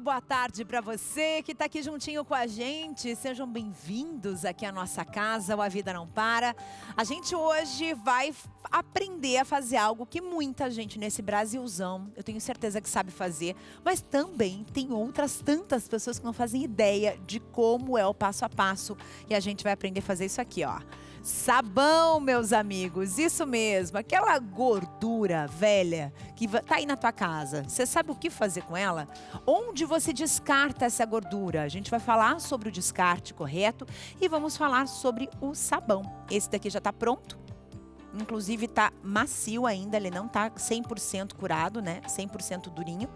boa tarde para você que está aqui juntinho com a gente. Sejam bem-vindos aqui à nossa casa, o A Vida Não Para. A gente hoje vai aprender a fazer algo que muita gente nesse Brasilzão, eu tenho certeza que sabe fazer, mas também tem outras tantas pessoas que não fazem ideia de como é o passo a passo. E a gente vai aprender a fazer isso aqui, ó. Sabão, meus amigos, isso mesmo, aquela gordura velha que tá aí na tua casa, você sabe o que fazer com ela? Onde você descarta essa gordura? A gente vai falar sobre o descarte correto e vamos falar sobre o sabão. Esse daqui já tá pronto. Inclusive tá macio ainda, ele não tá 100% curado, né? 100% durinho.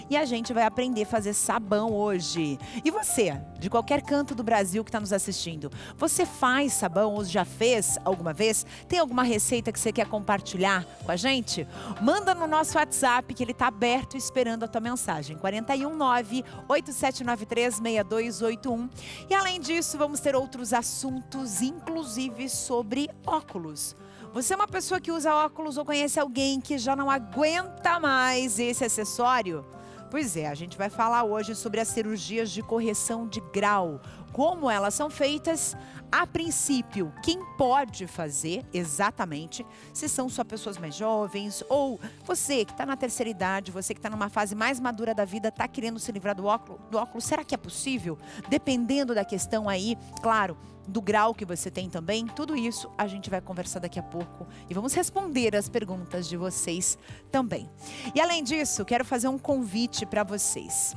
E a gente vai aprender a fazer sabão hoje. E você, de qualquer canto do Brasil que está nos assistindo, você faz sabão ou já fez alguma vez? Tem alguma receita que você quer compartilhar com a gente? Manda no nosso WhatsApp que ele tá aberto esperando a tua mensagem. 419-8793-6281. E além disso, vamos ter outros assuntos, inclusive sobre óculos. Você é uma pessoa que usa óculos ou conhece alguém que já não aguenta mais esse acessório? Pois é, a gente vai falar hoje sobre as cirurgias de correção de grau. Como elas são feitas, a princípio, quem pode fazer exatamente, se são só pessoas mais jovens ou você que está na terceira idade, você que está numa fase mais madura da vida, está querendo se livrar do óculos, será que é possível? Dependendo da questão aí, claro, do grau que você tem também, tudo isso a gente vai conversar daqui a pouco e vamos responder as perguntas de vocês também. E além disso, quero fazer um convite para vocês.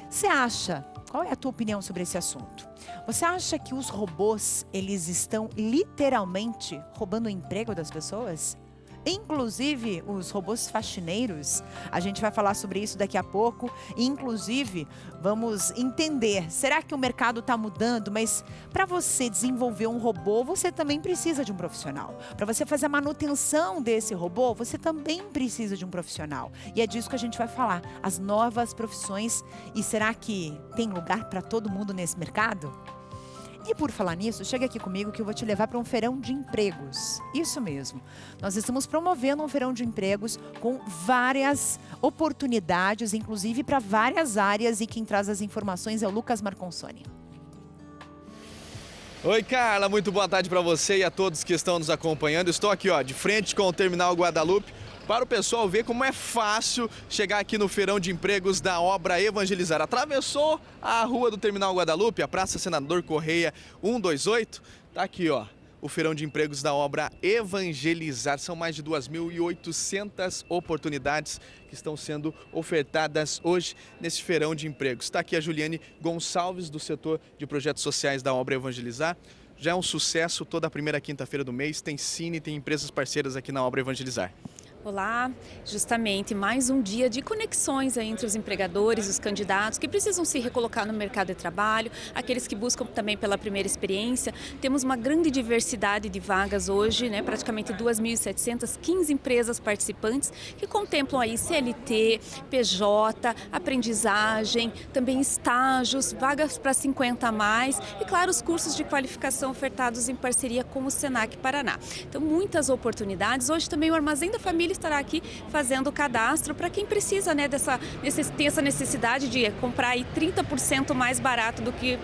Você acha, qual é a tua opinião sobre esse assunto? Você acha que os robôs, eles estão literalmente roubando o emprego das pessoas? Inclusive os robôs faxineiros, a gente vai falar sobre isso daqui a pouco. Inclusive, vamos entender, será que o mercado está mudando? Mas para você desenvolver um robô, você também precisa de um profissional. Para você fazer a manutenção desse robô, você também precisa de um profissional. E é disso que a gente vai falar, as novas profissões. E será que tem lugar para todo mundo nesse mercado? E por falar nisso, chega aqui comigo que eu vou te levar para um feirão de empregos. Isso mesmo. Nós estamos promovendo um feirão de empregos com várias oportunidades, inclusive para várias áreas. E quem traz as informações é o Lucas Marconsoni. Oi, Carla, muito boa tarde para você e a todos que estão nos acompanhando. Estou aqui, ó, de frente com o Terminal Guadalupe, para o pessoal ver como é fácil chegar aqui no Feirão de Empregos da Obra Evangelizar. Atravessou a rua do Terminal Guadalupe, a Praça Senador Correia 128, tá aqui, ó, o Feirão de Empregos da Obra Evangelizar. São mais de 2.800 oportunidades que estão sendo ofertadas hoje nesse Feirão de Empregos. Está aqui a Juliane Gonçalves, do setor de projetos sociais da Obra Evangelizar. Já é um sucesso toda a primeira quinta-feira do mês, tem cine, tem empresas parceiras aqui na Obra Evangelizar. Olá, justamente mais um dia de conexões entre os empregadores, os candidatos que precisam se recolocar no mercado de trabalho, aqueles que buscam também pela primeira experiência. Temos uma grande diversidade de vagas hoje, né? Praticamente 2.700, 15 empresas participantes que contemplam aí CLT, PJ, aprendizagem, também estágios, vagas para 50 a mais e, claro, os cursos de qualificação ofertados em parceria com o Senac Paraná. Então, muitas oportunidades. Hoje também o Armazém da Família estará aqui fazendo o cadastro para quem precisa, né, tem essa necessidade de comprar aí 30% mais barato do que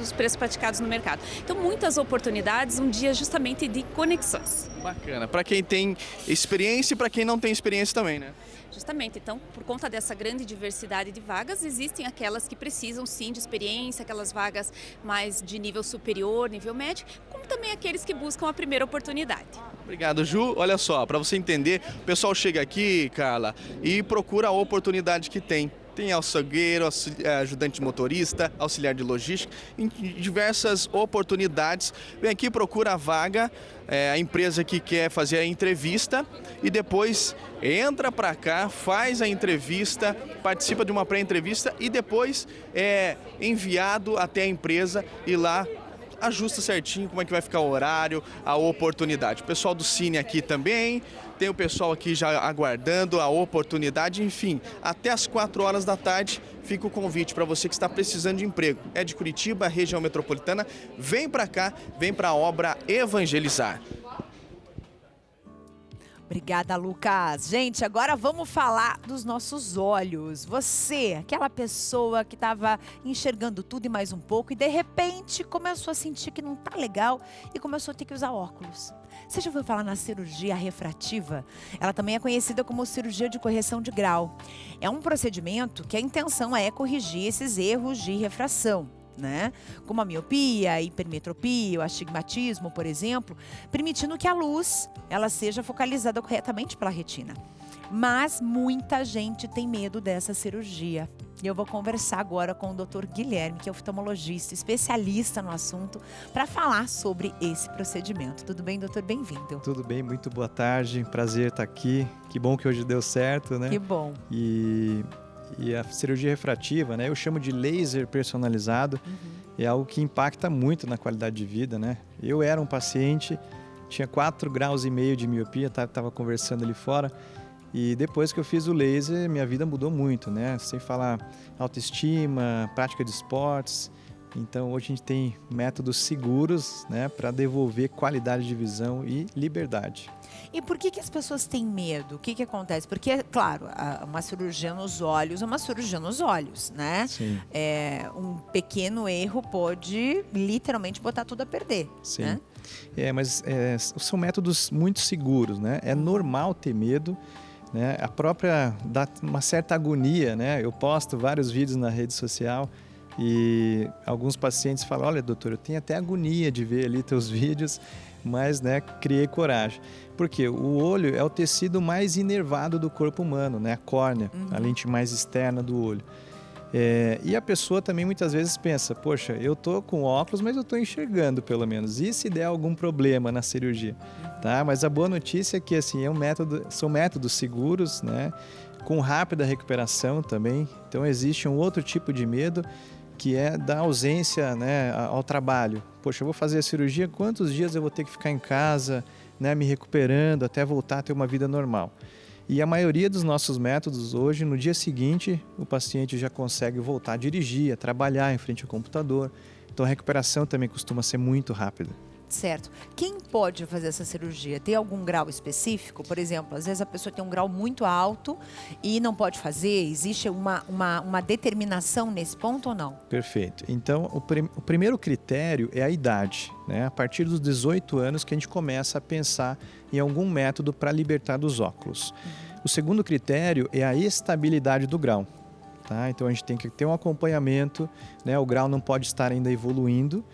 os preços praticados no mercado. Então, muitas oportunidades, um dia justamente de conexões. Bacana, para quem tem experiência e para quem não tem experiência também, né? Justamente, então, por conta dessa grande diversidade de vagas, existem aquelas que precisam sim de experiência, aquelas vagas mais de nível superior, nível médio, como também aqueles que buscam a primeira oportunidade. Obrigado, Ju. Olha só, para você entender, o pessoal chega aqui, Carla, e procura a oportunidade que tem. Tem açougueiro, ajudante de motorista, auxiliar de logística, em diversas oportunidades. Vem aqui, procura a vaga, a empresa que quer fazer a entrevista e depois entra para cá, faz a entrevista, participa de uma pré-entrevista e depois é enviado até a empresa e lá ajusta certinho como é que vai ficar o horário, a oportunidade. O pessoal do Cine aqui também, tem o pessoal aqui já aguardando a oportunidade, enfim, até as 4 horas da tarde fica o convite para você que está precisando de emprego. É de Curitiba, região metropolitana, vem para cá, vem para a Obra Evangelizar. Obrigada, Lucas. Gente, agora vamos falar dos nossos olhos. Você, aquela pessoa que estava enxergando tudo e mais um pouco e de repente começou a sentir que não tá legal e começou a ter que usar óculos. Você já ouviu falar na cirurgia refrativa? Ela também é conhecida como cirurgia de correção de grau. É um procedimento que a intenção é corrigir esses erros de refração, né? Como a miopia, a hipermetropia, o astigmatismo, por exemplo, permitindo que a luz ela seja focalizada corretamente pela retina. Mas muita gente tem medo dessa cirurgia. E eu vou conversar agora com o Dr. Guilherme, que é oftalmologista, especialista no assunto, para falar sobre esse procedimento. Tudo bem, doutor? Bem-vindo. Tudo bem, muito boa tarde. Prazer estar aqui. Que bom que hoje deu certo, né? Que bom. E a cirurgia refrativa, né? Eu chamo de laser personalizado. É algo que impacta muito na qualidade de vida, né? Eu era um paciente, tinha 4,5 graus de miopia, estava conversando ali fora. E depois que eu fiz o laser, minha vida mudou muito, né? Sem falar autoestima, prática de esportes. Então, hoje a gente tem métodos seguros, né, para devolver qualidade de visão e liberdade. E por que as pessoas têm medo? O que acontece? Porque, claro, uma cirurgia nos olhos é uma cirurgia nos olhos, né? Sim. Um pequeno erro pode literalmente botar tudo a perder. Sim. Né? Mas são métodos muito seguros, né? É normal ter medo, né? A própria dá uma certa agonia, né? Eu posto vários vídeos na rede social e alguns pacientes falam: olha, doutor, eu tenho até agonia de ver ali teus vídeos, mas, né, criei coragem. Porque o olho é o tecido mais inervado do corpo humano, né? A córnea, a lente mais externa do olho. E a pessoa também muitas vezes pensa: poxa, eu tô com óculos, mas eu tô enxergando pelo menos. E se der algum problema na cirurgia? Tá? Mas a boa notícia é que assim, são métodos seguros, né? Com rápida recuperação também. Então existe um outro tipo de medo, que é da ausência, né, ao trabalho. Poxa, eu vou fazer a cirurgia, quantos dias eu vou ter que ficar em casa, né, me recuperando até voltar a ter uma vida normal? E a maioria dos nossos métodos hoje, no dia seguinte, o paciente já consegue voltar a dirigir, a trabalhar em frente ao computador. Então a recuperação também costuma ser muito rápida. Certo. Quem pode fazer essa cirurgia? Tem algum grau específico? Por exemplo, às vezes a pessoa tem um grau muito alto e não pode fazer? Existe uma determinação nesse ponto ou não? Perfeito. Então, o primeiro critério é a idade, né? A partir dos 18 anos que a gente começa a pensar em algum método para libertar dos óculos. O segundo critério é a estabilidade do grau. Tá? Então, a gente tem que ter um acompanhamento, né? O grau não pode estar ainda evoluindo.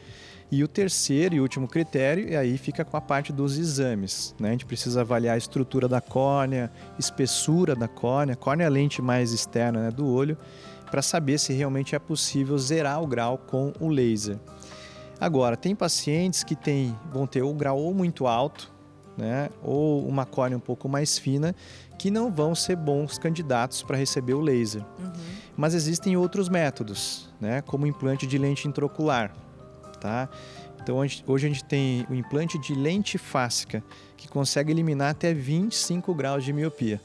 E o terceiro e último critério, e aí fica com a parte dos exames, né? A gente precisa avaliar a estrutura da córnea, espessura da córnea. A córnea é a lente mais externa, né, do olho, para saber se realmente é possível zerar o grau com o laser. Agora, tem pacientes que vão ter o grau ou muito alto, né, ou uma córnea um pouco mais fina, que não vão ser bons candidatos para receber o laser. Mas existem outros métodos, né, como o implante de lente intraocular. Tá? Então, hoje a gente tem o implante de lente fáscica, que consegue eliminar até 25 graus de miopia,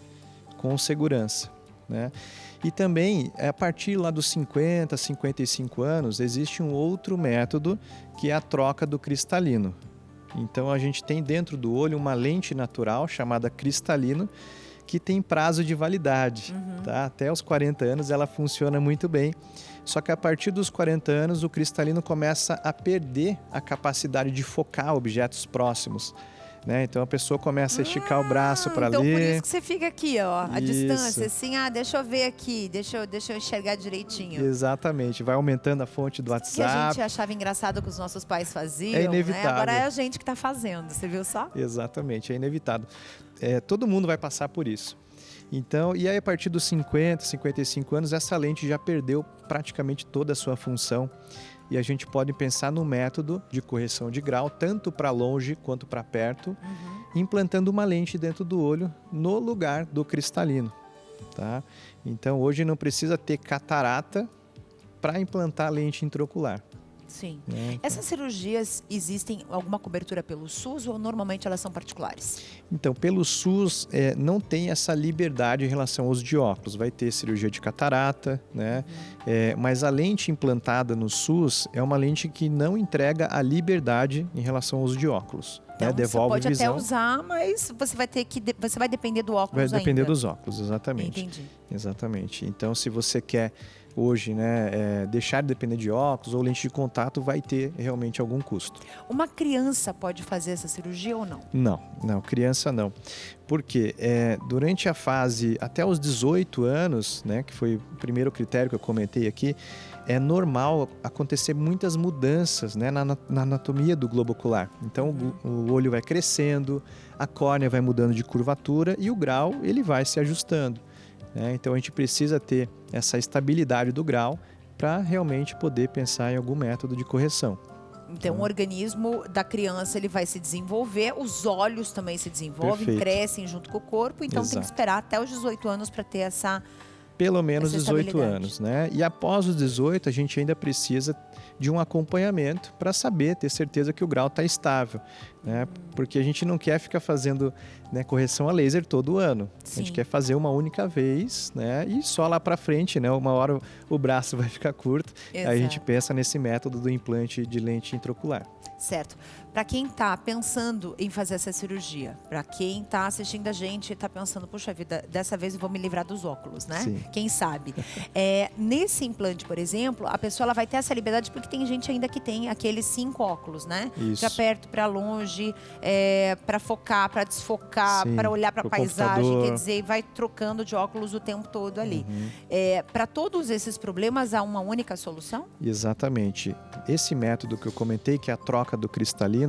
com segurança, né? E também, a partir lá dos 50, 55 anos, existe um outro método, que é a troca do cristalino. Então, a gente tem dentro do olho uma lente natural, chamada cristalino, que tem prazo de validade. Tá? Até os 40 anos ela funciona muito bem. Só que a partir dos 40 anos o cristalino começa a perder a capacidade de focar objetos próximos. Né? Então a pessoa começa a esticar o braço para então ler. Então por isso que você fica aqui, ó, a Isso. distância, assim, deixa eu ver aqui, deixa eu enxergar direitinho. Exatamente, vai aumentando a fonte do WhatsApp. Que a gente achava engraçado que os nossos pais faziam, É inevitável. né? Agora é a gente que está fazendo, você viu só? Exatamente, é inevitável. Todo mundo vai passar por isso. Então, e aí a partir dos 50, 55 anos, essa lente já perdeu praticamente toda a sua função. E a gente pode pensar no método de correção de grau, tanto para longe quanto para perto, implantando uma lente dentro do olho no lugar do cristalino. Tá? Então, hoje não precisa ter catarata para implantar lente intraocular. Sim. Né? Essas cirurgias existem alguma cobertura pelo SUS ou normalmente elas são particulares? Então, pelo SUS não tem essa liberdade em relação ao uso de óculos. Vai ter cirurgia de catarata, né? Mas a lente implantada no SUS é uma lente que não entrega a liberdade em relação ao uso de óculos. Então, devolve você pode visão. até usar, mas você vai depender do óculos Vai depender ainda. dos óculos, exatamente. Entendi. Exatamente. Então, se você quer hoje, deixar de depender de óculos ou lente de contato, vai ter realmente algum custo. Uma criança pode fazer essa cirurgia ou não? Não, criança não. Porque durante a fase até os 18 anos, né, que foi o primeiro critério que eu comentei aqui, é normal acontecer muitas mudanças, né, na anatomia do globo ocular. Então, o olho vai crescendo, a córnea vai mudando de curvatura e o grau ele vai se ajustando. Então, a gente precisa ter essa estabilidade do grau para realmente poder pensar em algum método de correção. Então, o organismo da criança ele vai se desenvolver, os olhos também se desenvolvem, Perfeito. crescem junto com o corpo, então tem que Exato. esperar até os 18 anos para ter essa... Pelo menos Essa 18 estabilidade. anos, né? E após os 18, a gente ainda precisa de um acompanhamento para saber, ter certeza que o grau está estável, né? Porque a gente não quer ficar fazendo, né, correção a laser todo ano. Sim. A gente quer fazer uma única vez, né? E só lá para frente, né? Uma hora o braço vai ficar curto. Aí a gente Exato. pensa nesse método do implante de lente intraocular. Certo. Para quem está pensando em fazer essa cirurgia, para quem está assistindo a gente e está pensando, puxa vida, dessa vez eu vou me livrar dos óculos, né? Sim. Quem sabe? Nesse implante, por exemplo, a pessoa ela vai ter essa liberdade porque tem gente ainda que tem aqueles 5 óculos, né? Isso. Para perto, para longe, para focar, para desfocar, Sim, para olhar para a pro paisagem, computador. quer dizer, vai trocando de óculos o tempo todo ali. Uhum. Para todos esses problemas, há uma única solução? Exatamente. Esse método que eu comentei, que é a troca do cristalino,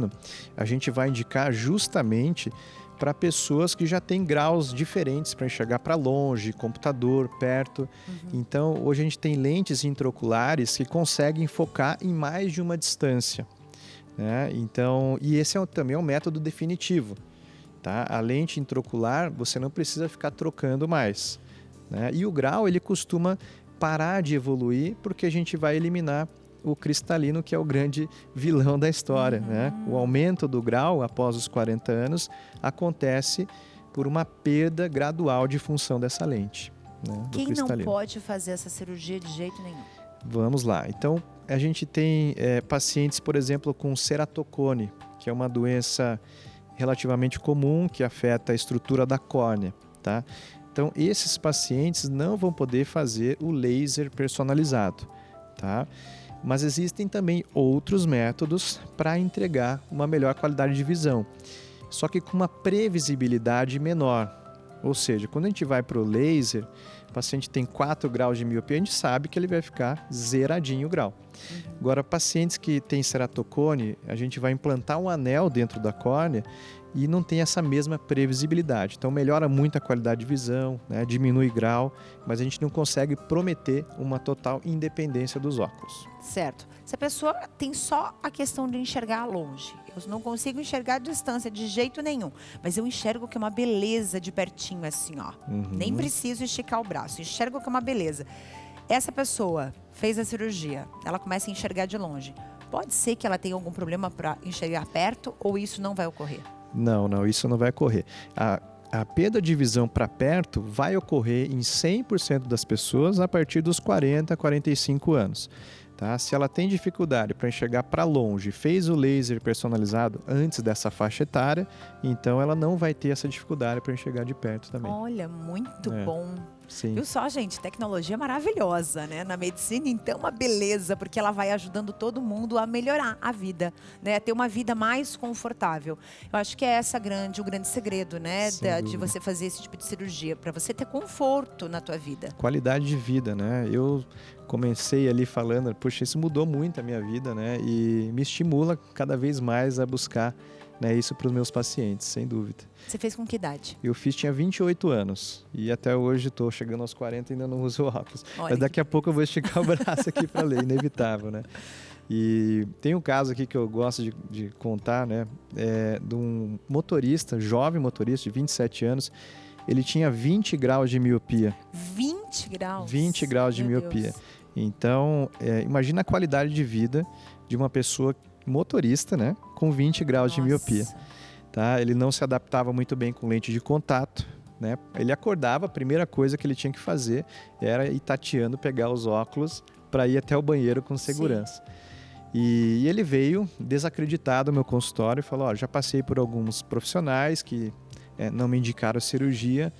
a gente vai indicar justamente para pessoas que já têm graus diferentes para enxergar para longe, computador, perto. Então, hoje a gente tem lentes intraoculares que conseguem focar em mais de uma distância, né? Então, e esse também é um método definitivo, tá? A lente intraocular, você não precisa ficar trocando mais, né? E o grau, ele costuma parar de evoluir porque a gente vai eliminar o cristalino, que é o grande vilão da história, né? O aumento do grau após os 40 anos acontece por uma perda gradual de função dessa lente, né, do Quem não cristalino. pode fazer essa cirurgia de jeito nenhum? Vamos lá. Então, a gente tem pacientes, por exemplo, com ceratocone, que é uma doença relativamente comum que afeta a estrutura da córnea, tá? Então, esses pacientes não vão poder fazer o laser personalizado, tá? Mas existem também outros métodos para entregar uma melhor qualidade de visão, só que com uma previsibilidade menor. Ou seja, quando a gente vai para o laser, o paciente tem 4 graus de miopia, a gente sabe que ele vai ficar zeradinho o grau. Agora, pacientes que têm ceratocone, a gente vai implantar um anel dentro da córnea e não tem essa mesma previsibilidade. Então, melhora muito a qualidade de visão, né? Diminui grau, mas a gente não consegue prometer uma total independência dos óculos. Certo. Se a pessoa tem só a questão de enxergar longe, eu não consigo enxergar a distância de jeito nenhum, mas eu enxergo que é uma beleza de pertinho assim, ó. Nem preciso esticar o braço, enxergo que é uma beleza. Essa pessoa fez a cirurgia, ela começa a enxergar de longe. Pode ser que ela tenha algum problema para enxergar perto ou isso não vai ocorrer? Não, isso não vai ocorrer. A perda de visão para perto vai ocorrer em 100% das pessoas a partir dos 40, 45 anos. Tá? Se ela tem dificuldade para enxergar para longe, fez o laser personalizado antes dessa faixa etária, então ela não vai ter essa dificuldade para enxergar de perto também. Olha, muito bom. Sim. Viu só, gente? Tecnologia maravilhosa, né? Na medicina, então, uma beleza, porque ela vai ajudando todo mundo a melhorar a vida, né? A ter uma vida mais confortável. Eu acho que é o grande segredo, né? Sem De dúvida. você fazer esse tipo de cirurgia, para você ter conforto na tua vida. Qualidade de vida, né? Eu comecei ali falando, puxa, isso mudou muito a minha vida, né? E me estimula cada vez mais a buscar, né, isso para os meus pacientes, sem dúvida. Você fez com que idade? Eu tinha 28 anos e até hoje estou chegando aos 40 e ainda não uso óculos. Olha Mas daqui a pouco eu vou esticar o braço aqui para ler, inevitável, né? E tem um caso aqui que eu gosto de contar, né? De um motorista, jovem motorista de 27 anos, ele tinha 20 graus de miopia. 20 graus? 20 graus de Meu miopia. Deus. Então, imagina a qualidade de vida de uma pessoa motorista, né? Com 20 graus de miopia. Nossa. Tá? Ele não se adaptava muito bem com lente de contato, né? Ele acordava, a primeira coisa que ele tinha que fazer era ir tateando, pegar os óculos para ir até o banheiro com segurança. E ele veio desacreditado ao meu consultório e falou, já passei por alguns profissionais que não me indicaram a cirurgia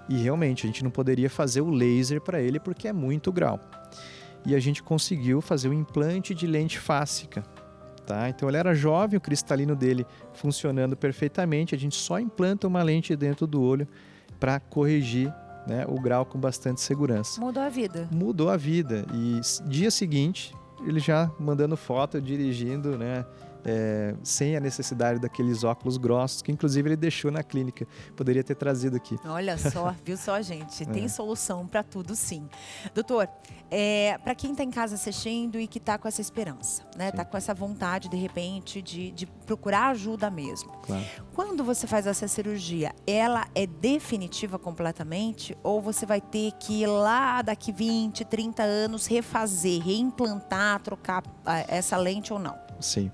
e realmente a gente não poderia fazer o laser para ele porque é muito grau. E a gente conseguiu fazer o implante de lente fásica. Tá? Então ele era jovem, o cristalino dele funcionando perfeitamente, a gente só implanta uma lente dentro do olho para corrigir, né, o grau com bastante segurança. Mudou a vida. Mudou a vida. E dia seguinte, ele já mandando foto, dirigindo, né, sem a necessidade daqueles óculos grossos, que inclusive ele deixou na clínica. Poderia ter trazido aqui. Olha só, viu só, gente? Tem solução para tudo, sim. Doutor, para quem está em casa assistindo e que está com essa esperança, né? Está com essa vontade, de repente, de procurar ajuda mesmo. Claro. Quando você faz essa cirurgia, ela é definitiva completamente? Ou você vai ter que ir lá daqui 20, 30 anos refazer, reimplantar, trocar essa lente ou não? Sim.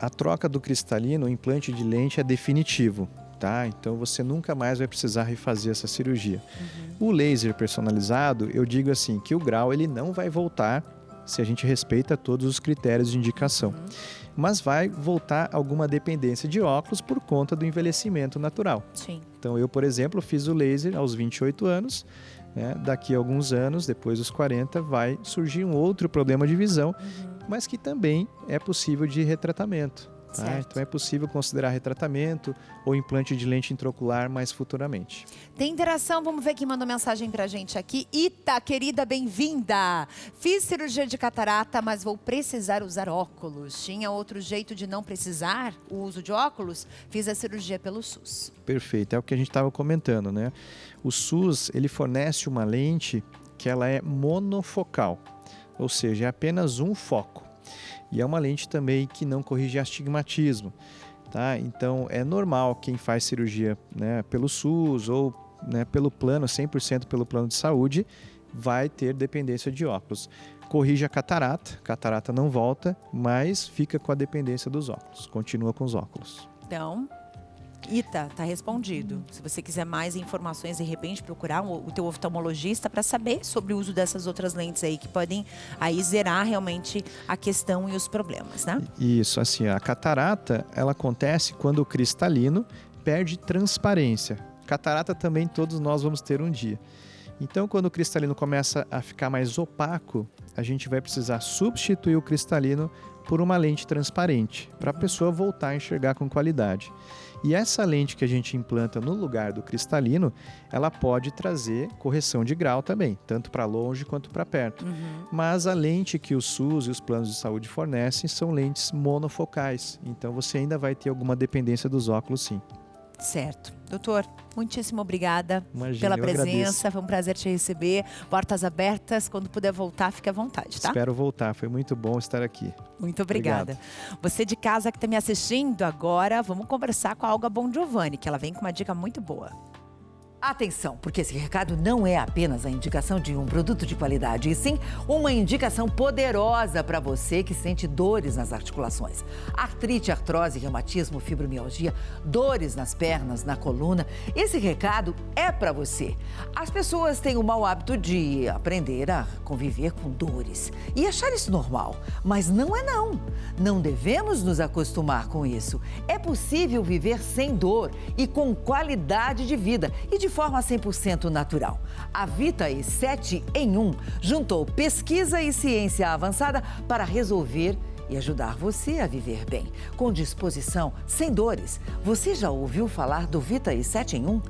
A troca do cristalino, o implante de lente é definitivo, tá? Então você nunca mais vai precisar refazer essa cirurgia. O laser personalizado, eu digo assim, que o grau ele não vai voltar se a gente respeita todos os critérios de indicação. Mas vai voltar alguma dependência de óculos por conta do envelhecimento natural. Sim. Então eu, por exemplo, fiz o laser aos 28 anos, né? Daqui a alguns anos, depois dos 40, vai surgir um outro problema de visão, mas que também é possível de retratamento. Tá? Então é possível considerar retratamento ou implante de lente intraocular mais futuramente. Tem interação, vamos ver quem mandou mensagem pra gente aqui. Ita, querida, bem-vinda! Fiz cirurgia de catarata, mas vou precisar usar óculos. Tinha outro jeito de não precisar o uso de óculos? Fiz a cirurgia pelo SUS. Perfeito, é o que a gente estava comentando, né? O SUS, ele fornece uma lente que ela é monofocal, ou seja, é apenas um foco. E é uma lente também que não corrige astigmatismo, tá? Então, é normal quem faz cirurgia, né, pelo SUS ou, né, pelo plano, 100% pelo plano de saúde, vai ter dependência de óculos. Corrige a catarata não volta, mas fica com a dependência dos óculos, continua com os óculos. Então, Ita, tá respondido. Se você quiser mais informações, de repente procurar o teu oftalmologista para saber sobre o uso dessas outras lentes aí que podem aí zerar realmente a questão e os problemas, né? Isso, assim, a catarata, ela acontece quando o cristalino perde transparência. Catarata também todos nós vamos ter um dia. Então, quando o cristalino começa a ficar mais opaco, a gente vai precisar substituir o cristalino por uma lente transparente, para a pessoa voltar a enxergar com qualidade. E essa lente que a gente implanta no lugar do cristalino, ela pode trazer correção de grau também, tanto para longe quanto para perto. Mas a lente que o SUS e os planos de saúde fornecem são lentes monofocais, então você ainda vai ter alguma dependência dos óculos, sim. Certo. Doutor, muitíssimo obrigada Imagina, pela eu presença. agradeço. Foi um prazer te receber. Portas abertas. Quando puder voltar, fique à vontade, tá? Espero voltar. Foi muito bom estar aqui. Muito obrigada. Você de casa que está me assistindo agora, vamos conversar com a Olga Bongiovanni, que ela vem com uma dica muito boa. Atenção, porque esse recado não é apenas a indicação de um produto de qualidade, e sim uma indicação poderosa para você que sente dores nas articulações. Artrite, artrose, reumatismo, fibromialgia, dores nas pernas, na coluna. Esse recado é para você. As pessoas têm o mau hábito de aprender a conviver com dores e achar isso normal, mas não é não. Não devemos nos acostumar com isso. É possível viver sem dor e com qualidade de vida e de forma 100% natural. A Vitae 7 em 1 juntou pesquisa e ciência avançada para resolver e ajudar você a viver bem, com disposição, sem dores. Você já ouviu falar do Vitae 7 em 1?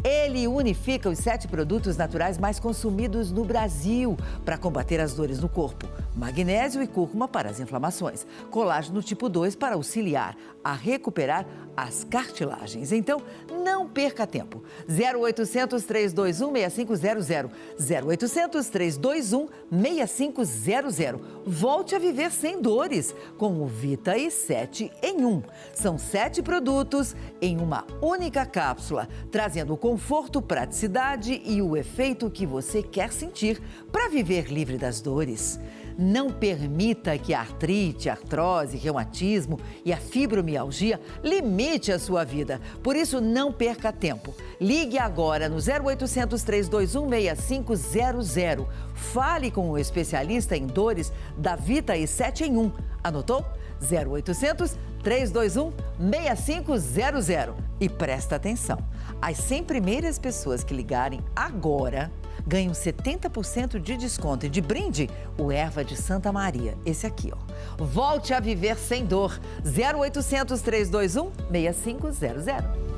Ele unifica os 7 produtos naturais mais consumidos no Brasil para combater as dores no corpo. Magnésio e cúrcuma para as inflamações. Colágeno tipo 2 para auxiliar a recuperar as cartilagens. Então, não perca tempo. 0800 321 6500. 0800 321 6500. Volte a viver sem dores com o Vitae 7 em 1. São 7 produtos em uma única cápsula, trazendo conforto, praticidade e o efeito que você quer sentir para viver livre das dores. Não permita que a artrite, a artrose, reumatismo e a fibromialgia limite a sua vida. Por isso, não perca tempo. Ligue agora no 0800 321 6500. Fale com o especialista em dores da Vitae 7 em 1. Anotou? 0800 321 6500. E presta atenção, as 100 primeiras pessoas que ligarem agora ganham 70% de desconto e de brinde o Erva de Santa Maria. Esse aqui, ó. Volte a viver sem dor. 0800 321 6500.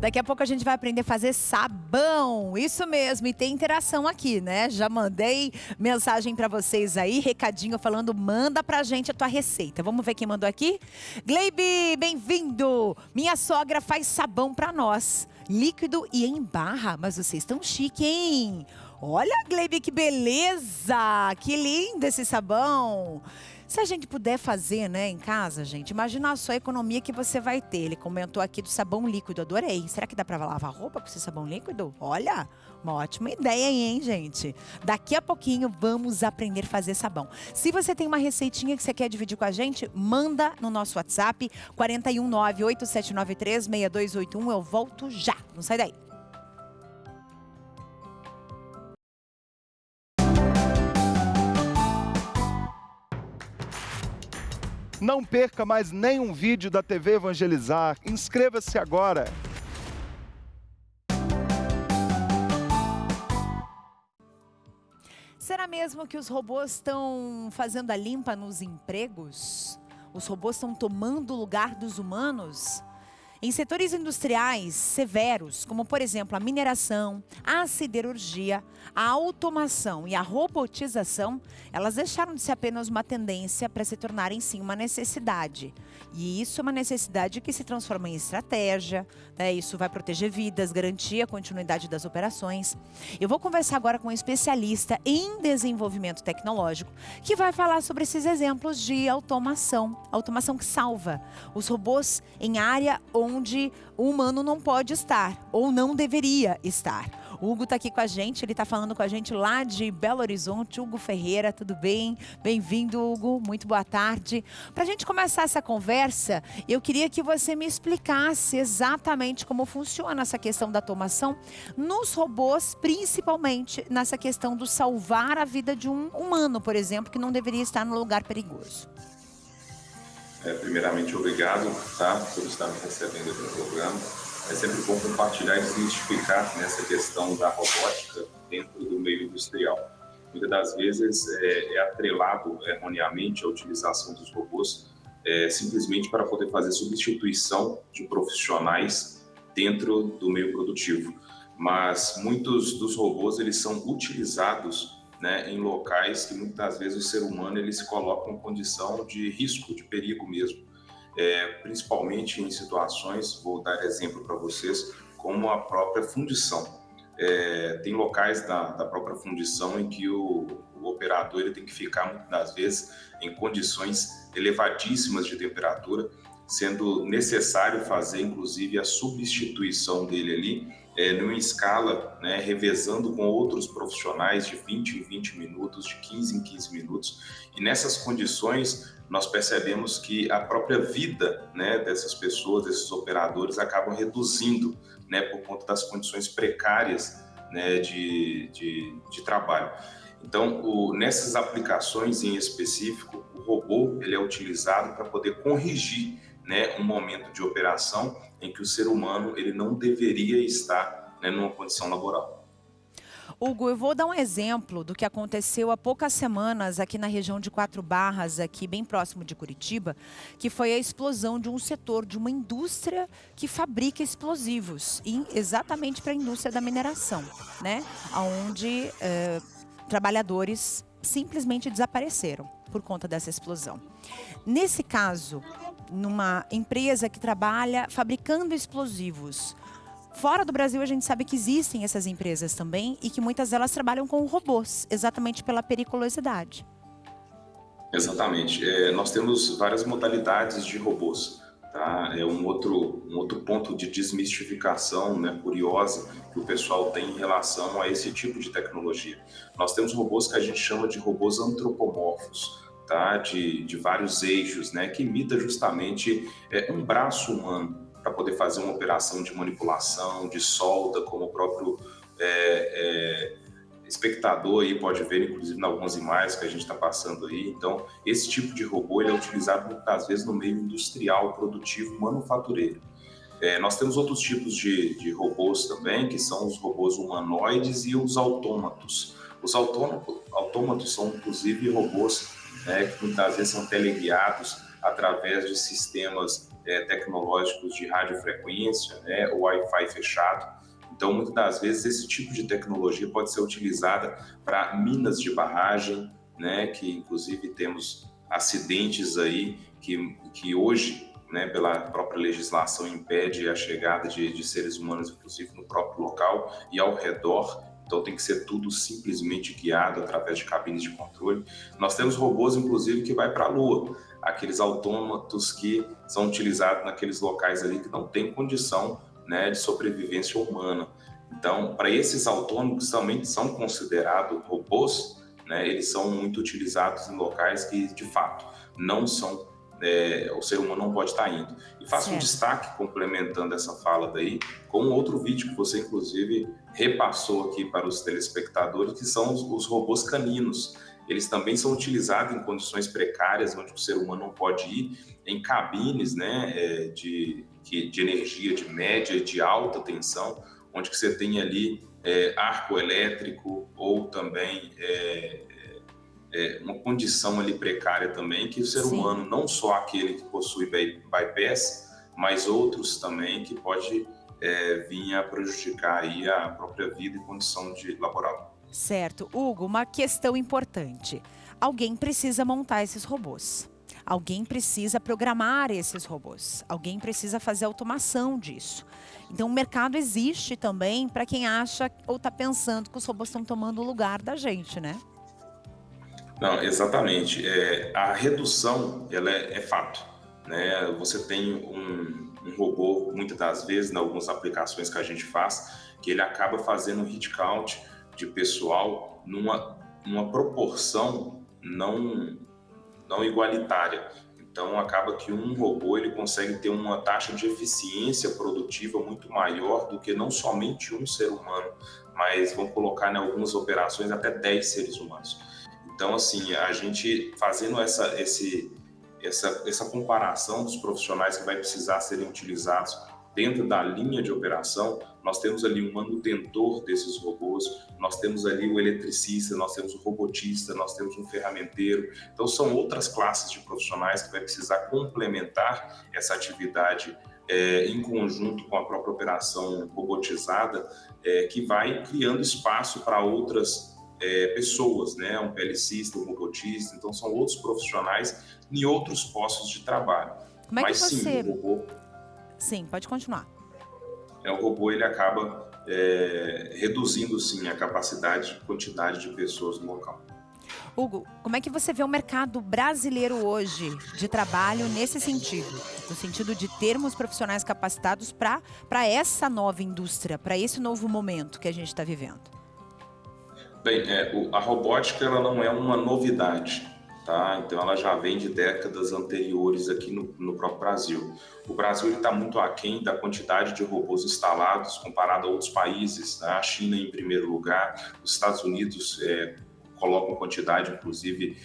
Daqui a pouco a gente vai aprender a fazer sabão. Isso mesmo, e tem interação aqui, né? Já mandei mensagem pra vocês aí, recadinho falando, manda pra gente a tua receita. Vamos ver quem mandou aqui? Gleibe, bem-vindo! Minha sogra faz sabão pra nós, líquido e em barra, mas vocês estão chique, hein? Olha, Gleibe, que beleza! Que lindo esse sabão! Se a gente puder fazer, né, em casa, gente, imagina só a economia que você vai ter. Ele comentou aqui do sabão líquido, adorei. Será que dá pra lavar roupa com esse sabão líquido? Olha, uma ótima ideia, hein, gente? Daqui a pouquinho vamos aprender a fazer sabão. Se você tem uma receitinha que você quer dividir com a gente, manda no nosso WhatsApp, 419-8793-6281. Eu volto já, não sai daí. Não perca mais nenhum vídeo da TV Evangelizar. Inscreva-se agora. Será mesmo que os robôs estão fazendo a limpa nos empregos? Os robôs estão tomando o lugar dos humanos? Em setores industriais severos, como por exemplo a mineração, a siderurgia, a automação e a robotização, elas deixaram de ser apenas uma tendência para se tornarem sim uma necessidade. E isso é uma necessidade que se transforma em estratégia, né? Isso vai proteger vidas, garantir a continuidade das operações. Eu vou conversar agora com um especialista em desenvolvimento tecnológico que vai falar sobre esses exemplos de automação, automação que salva os robôs em área onde o humano não pode estar ou não deveria estar. O Hugo está aqui com a gente, ele está falando com a gente lá de Belo Horizonte. Hugo Ferreira, tudo bem? Bem-vindo, Hugo, muito boa tarde. Para a gente começar essa conversa, eu queria que você me explicasse exatamente como funciona essa questão da automação nos robôs, principalmente nessa questão do salvar a vida de um humano, por exemplo, que não deveria estar num lugar perigoso. Primeiramente, obrigado, por estar me recebendo aqui no programa. É sempre bom compartilhar e desmistificar nessa questão da robótica dentro do meio industrial. Muitas das vezes é atrelado erroneamente a utilização dos robôs simplesmente para poder fazer substituição de profissionais dentro do meio produtivo. Mas muitos dos robôs eles são utilizados, né, em locais que muitas das vezes o ser humano ele se coloca em condição de risco, de perigo mesmo. Principalmente em situações, vou dar exemplo para vocês, como a própria fundição. Tem locais da própria fundição em que o operador ele tem que ficar, muitas das vezes, em condições elevadíssimas de temperatura, sendo necessário fazer, inclusive, a substituição dele ali, numa escala, né, revezando com outros profissionais de 20 em 20 minutos, de 15 em 15 minutos. E nessas condições, nós percebemos que a própria vida, né, dessas pessoas, desses operadores, acabam reduzindo, né, por conta das condições precárias, né, de trabalho. Então, nessas aplicações em específico, o robô ele é utilizado para poder corrigir, né, um momento de operação em que o ser humano ele não deveria estar, né, numa condição laboral. Hugo, eu vou dar um exemplo do que aconteceu há poucas semanas aqui na região de Quatro Barras, aqui bem próximo de Curitiba, que foi a explosão de um setor, de uma indústria que fabrica explosivos, exatamente para a indústria da mineração, né? Onde trabalhadores simplesmente desapareceram por conta dessa explosão. Nesse caso, numa empresa que trabalha fabricando explosivos, fora do Brasil, a gente sabe que existem essas empresas também e que muitas delas trabalham com robôs, exatamente pela periculosidade. Exatamente. Nós temos várias modalidades de robôs. Tá? É um outro ponto de desmistificação, né, curiosa que o pessoal tem em relação a esse tipo de tecnologia. Nós temos robôs que a gente chama de robôs antropomorfos, tá? de vários eixos, né, que imita justamente um braço humano, para poder fazer uma operação de manipulação, de solda, como o próprio espectador aí pode ver, inclusive, em algumas imagens que a gente está passando aí. Então, esse tipo de robô ele é utilizado muitas vezes no meio industrial, produtivo, manufatureiro. Nós temos outros tipos de robôs também, que são os robôs humanoides e os autômatos. Os autômatos são, inclusive, robôs, né, que muitas vezes são teleguiados através de sistemas tecnológicos de radiofrequência, né, ou Wi-Fi fechado. Então, muitas das vezes, esse tipo de tecnologia pode ser utilizada para minas de barragem, né, que inclusive temos acidentes aí que hoje, né, pela própria legislação, impede a chegada de seres humanos, inclusive no próprio local e ao redor. Então, tem que ser tudo simplesmente guiado através de cabines de controle. Nós temos robôs, inclusive, que vai para a Lua, aqueles autômatos que são utilizados naqueles locais ali que não tem condição, né, de sobrevivência humana. Então, para esses autônomos também são considerados robôs, né, eles são muito utilizados em locais que, de fato, não são, o ser humano não pode estar indo. E faço um destaque, complementando essa fala daí, com um outro vídeo que você, inclusive, repassou aqui para os telespectadores, que são os robôs caninos. Eles também são utilizados em condições precárias, onde o ser humano não pode ir, em cabines, né, de energia de média e de alta tensão, onde que você tem ali arco elétrico ou também uma condição ali precária também, que o ser humano, não só aquele que possui bypass, mas outros também que pode vir a prejudicar aí a própria vida e condição laboral. Certo. Hugo, uma questão importante. Alguém precisa montar esses robôs. Alguém precisa programar esses robôs. Alguém precisa fazer automação disso. Então, o mercado existe também para quem acha ou está pensando que os robôs estão tomando o lugar da gente, né? Não, exatamente. A redução, ela é fato, né? Você tem um robô, muitas das vezes, em algumas aplicações que a gente faz, que ele acaba fazendo um hit count de pessoal numa proporção não igualitária. Então, acaba que um robô ele consegue ter uma taxa de eficiência produtiva muito maior do que não somente um ser humano, mas vamos colocar em algumas operações até 10 seres humanos. Então, assim, a gente fazendo essa comparação dos profissionais que vai precisar serem utilizados dentro da linha de operação, nós temos ali um manutentor desses robôs, nós temos ali o eletricista, nós temos o robotista, nós temos um ferramenteiro. Então, são outras classes de profissionais que vai precisar complementar essa atividade em conjunto com a própria operação robotizada, que vai criando espaço para outras pessoas, né? Um PLCista, um robotista. Então, são outros profissionais em outros postos de trabalho. Como é que Mas você... sim, o robô... Sim, pode continuar. O robô ele acaba reduzindo, sim, a capacidade e quantidade de pessoas no local. Hugo, como é que você vê o mercado brasileiro hoje de trabalho nesse sentido? No sentido de termos profissionais capacitados para essa nova indústria, para esse novo momento que a gente está vivendo? Bem, a robótica ela não é uma novidade, tá? Então ela já vem de décadas anteriores aqui no próprio Brasil. O Brasil está muito aquém da quantidade de robôs instalados comparado a outros países, né? A China em primeiro lugar, os Estados Unidos colocam quantidade, inclusive,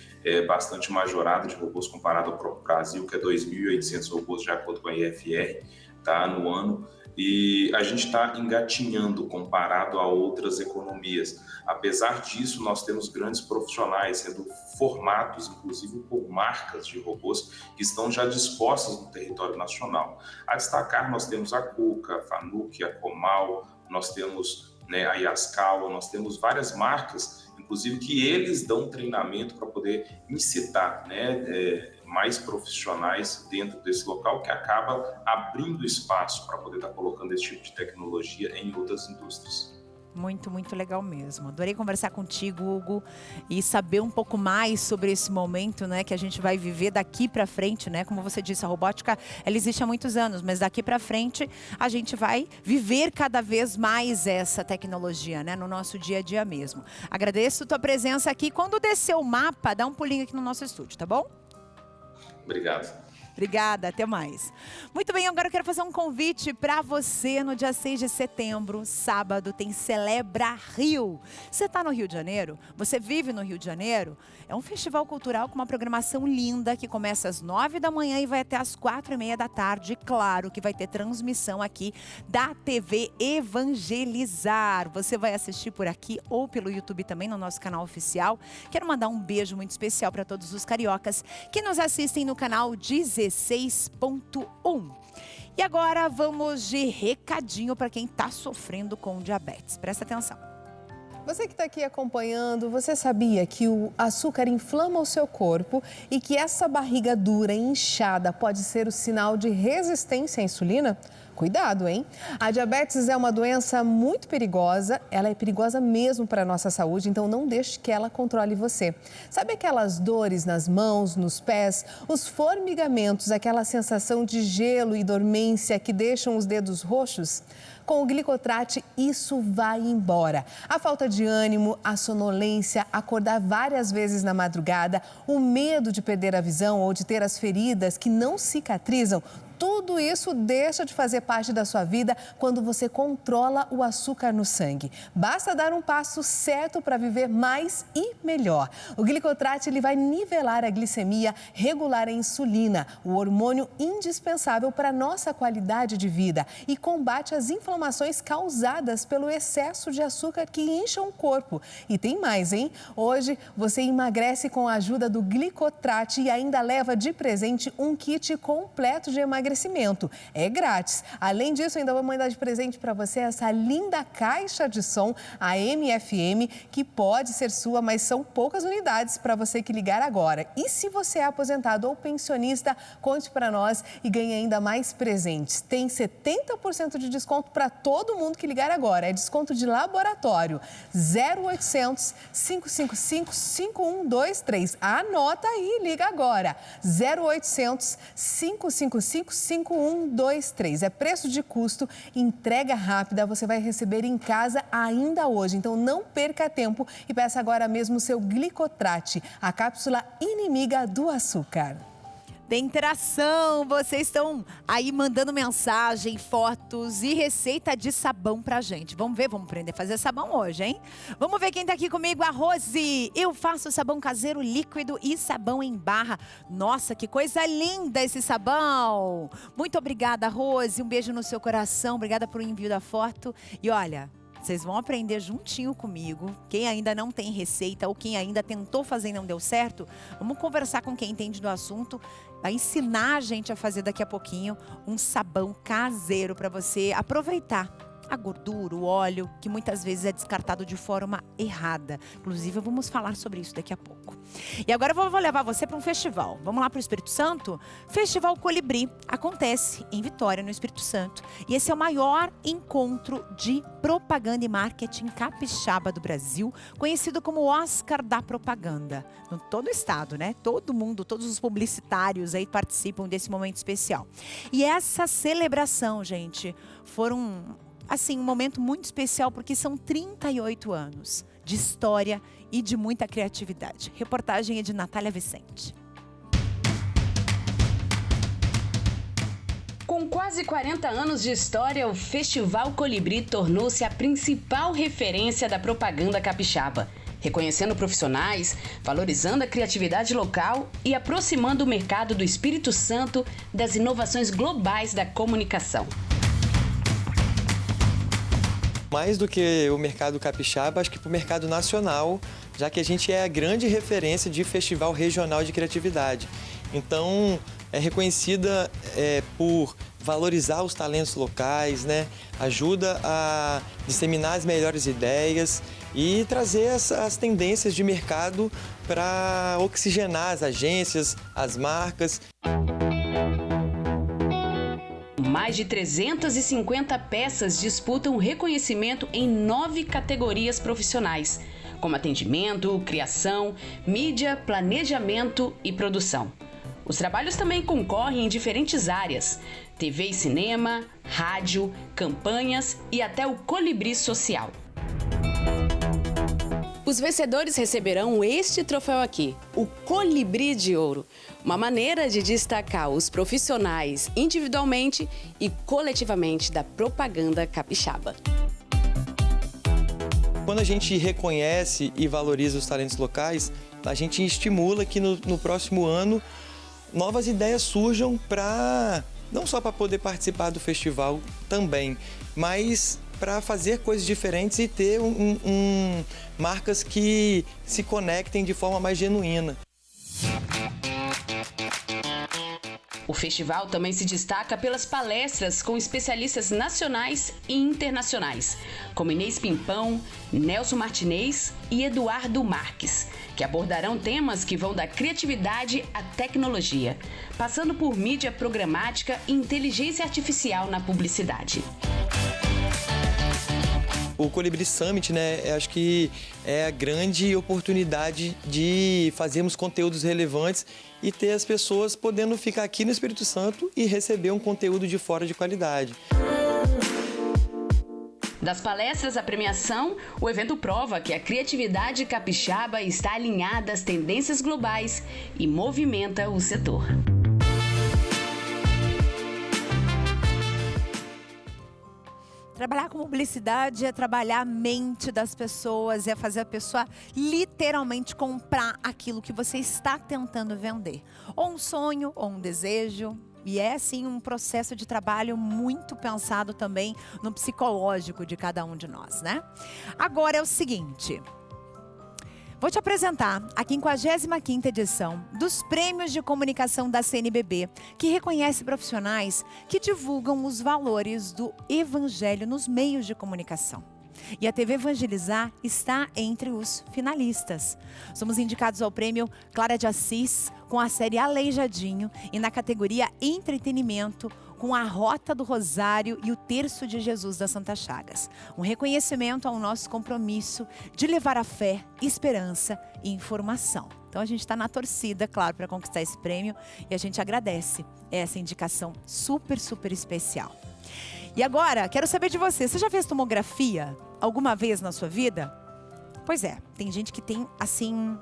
bastante majorada de robôs comparado ao próprio Brasil, que é 2.800 robôs de acordo com a IFR, tá, no ano. E a gente está engatinhando comparado a outras economias. Apesar disso, nós temos grandes profissionais sendo formados, inclusive por marcas de robôs que estão já dispostas no território nacional. A destacar, nós temos a KUKA, a Fanuc, a Comal, nós temos, né, a Yaskawa, nós temos várias marcas, inclusive que eles dão treinamento para poder incitar, né, mais profissionais dentro desse local, que acaba abrindo espaço para poder estar colocando esse tipo de tecnologia em outras indústrias. Muito, muito legal mesmo. Adorei conversar contigo, Hugo, e saber um pouco mais sobre esse momento, né, que a gente vai viver daqui para frente, né? Como você disse, a robótica, ela existe há muitos anos, mas daqui para frente a gente vai viver cada vez mais essa tecnologia, né, no nosso dia a dia mesmo. Agradeço tua presença aqui. Quando descer o mapa, dá um pulinho aqui no nosso estúdio, tá bom? Obrigado. Obrigada, até mais. Muito bem, agora eu quero fazer um convite para você no dia 6 de setembro, sábado, tem Celebra Rio. Você está no Rio de Janeiro? Você vive no Rio de Janeiro? É um festival cultural com uma programação linda que começa às 9 da manhã e vai até às 4h30 da tarde. Claro que vai ter transmissão aqui da TV Evangelizar. Você vai assistir por aqui ou pelo YouTube também no nosso canal oficial. Quero mandar um beijo muito especial para todos os cariocas que nos assistem no canal 16.1. E agora vamos de recadinho para quem está sofrendo com diabetes. Presta atenção. Você que está aqui acompanhando, você sabia que o açúcar inflama o seu corpo e que essa barriga dura e inchada pode ser o sinal de resistência à insulina? Cuidado, hein? A diabetes é uma doença muito perigosa, ela é perigosa mesmo para a nossa saúde, então não deixe que ela controle você. Sabe aquelas dores nas mãos, nos pés, os formigamentos, aquela sensação de gelo e dormência que deixam os dedos roxos? Com o Glicotrate, isso vai embora. A falta de ânimo, a sonolência, acordar várias vezes na madrugada, o medo de perder a visão ou de ter as feridas que não cicatrizam, tudo isso deixa de fazer parte da sua vida quando você controla o açúcar no sangue. Basta dar um passo certo para viver mais e melhor. O Glicotrate ele vai nivelar a glicemia, regular a insulina, o hormônio indispensável para a nossa qualidade de vida e combate as inflamações causadas pelo excesso de açúcar que incham o corpo. E tem mais, hein? Hoje você emagrece com a ajuda do Glicotrate e ainda leva de presente um kit completo de emagrecimento. É grátis. Além disso, ainda vou mandar de presente para você essa linda caixa de som, a MFM, que pode ser sua, mas são poucas unidades para você que ligar agora. E se você é aposentado ou pensionista, conte para nós e ganhe ainda mais presentes. Tem 70% de desconto para todo mundo que ligar agora. É desconto de laboratório. 0800 555 5123. Anota aí e liga agora. 0800 555 5123. É preço de custo, entrega rápida, você vai receber em casa ainda hoje. Então não perca tempo e peça agora mesmo o seu Glicotrate, a cápsula inimiga do açúcar. Tem interação, vocês estão aí mandando mensagem, fotos e receita de sabão pra gente. Vamos ver, vamos aprender a fazer sabão hoje, hein? Vamos ver quem tá aqui comigo, a Rose. Eu faço sabão caseiro líquido e sabão em barra. Nossa, que coisa linda esse sabão! Muito obrigada, Rose. Um beijo no seu coração. Obrigada por envio da foto. E olha, vocês vão aprender juntinho comigo. Quem ainda não tem receita ou quem ainda tentou fazer e não deu certo, vamos conversar com quem entende do assunto. Vai ensinar a gente a fazer daqui a pouquinho um sabão caseiro para você aproveitar a gordura, o óleo, que muitas vezes é descartado de forma errada. Inclusive, vamos falar sobre isso daqui a pouco. E agora eu vou levar você para um festival. Vamos lá para o Espírito Santo? Festival Colibri acontece em Vitória, no Espírito Santo. E esse é o maior encontro de propaganda e marketing capixaba do Brasil, conhecido como Oscar da Propaganda. No todo o estado, né? Todo mundo, todos os publicitários aí participam desse momento especial. E essa celebração, gente, foram assim, um momento muito especial porque são 38 anos de história e de muita criatividade. Reportagem é de Natália Vicente. Com quase 40 anos de história, o Festival Colibri tornou-se a principal referência da propaganda capixaba, reconhecendo profissionais, valorizando a criatividade local e aproximando o mercado do Espírito Santo das inovações globais da comunicação. Mais do que o mercado capixaba, acho que para o mercado nacional, já que a gente é a grande referência de festival regional de criatividade. Então, é reconhecida por valorizar os talentos locais, né? Ajuda a disseminar as melhores ideias e trazer as tendências de mercado para oxigenar as agências, as marcas. Mais de 350 peças disputam reconhecimento em 9 categorias profissionais, como atendimento, criação, mídia, planejamento e produção. Os trabalhos também concorrem em diferentes áreas: TV e cinema, rádio, campanhas e até o Colibri Social. O Os vencedores receberão este troféu aqui, o Colibri de Ouro, uma maneira de destacar os profissionais individualmente e coletivamente da propaganda capixaba. Quando a gente reconhece e valoriza os talentos locais, a gente estimula que no próximo ano novas ideias surjam não só para poder participar do festival também, mas para fazer coisas diferentes e ter marcas que se conectem de forma mais genuína. O festival também se destaca pelas palestras com especialistas nacionais e internacionais, como Inês Pimpão, Nelson Martinez e Eduardo Marques, que abordarão temas que vão da criatividade à tecnologia, passando por mídia programática e inteligência artificial na publicidade. O Colibri Summit, acho que é a grande oportunidade de fazermos conteúdos relevantes e ter as pessoas podendo ficar aqui no Espírito Santo e receber um conteúdo de fora de qualidade. Das palestras à premiação, o evento prova que a criatividade capixaba está alinhada às tendências globais e movimenta o setor. Trabalhar com publicidade é trabalhar a mente das pessoas, é fazer a pessoa literalmente comprar aquilo que você está tentando vender. Ou um sonho, ou um desejo. E é, sim, um processo de trabalho muito pensado também no psicológico de cada um de nós, né? Agora é o seguinte... Vou te apresentar a 55ª edição dos Prêmios de Comunicação da CNBB, que reconhece profissionais que divulgam os valores do Evangelho nos meios de comunicação. E a TV Evangelizar está entre os finalistas. Somos indicados ao prêmio Clara de Assis com a série Aleijadinho e na categoria Entretenimento com a Rota do Rosário e o Terço de Jesus das Santas Chagas. Um reconhecimento ao nosso compromisso de levar a fé, esperança e informação. Então a gente está na torcida, claro, para conquistar esse prêmio e a gente agradece essa indicação super, super especial. E agora, quero saber de você. Você já fez tomografia alguma vez na sua vida? Pois é, tem gente que tem, assim,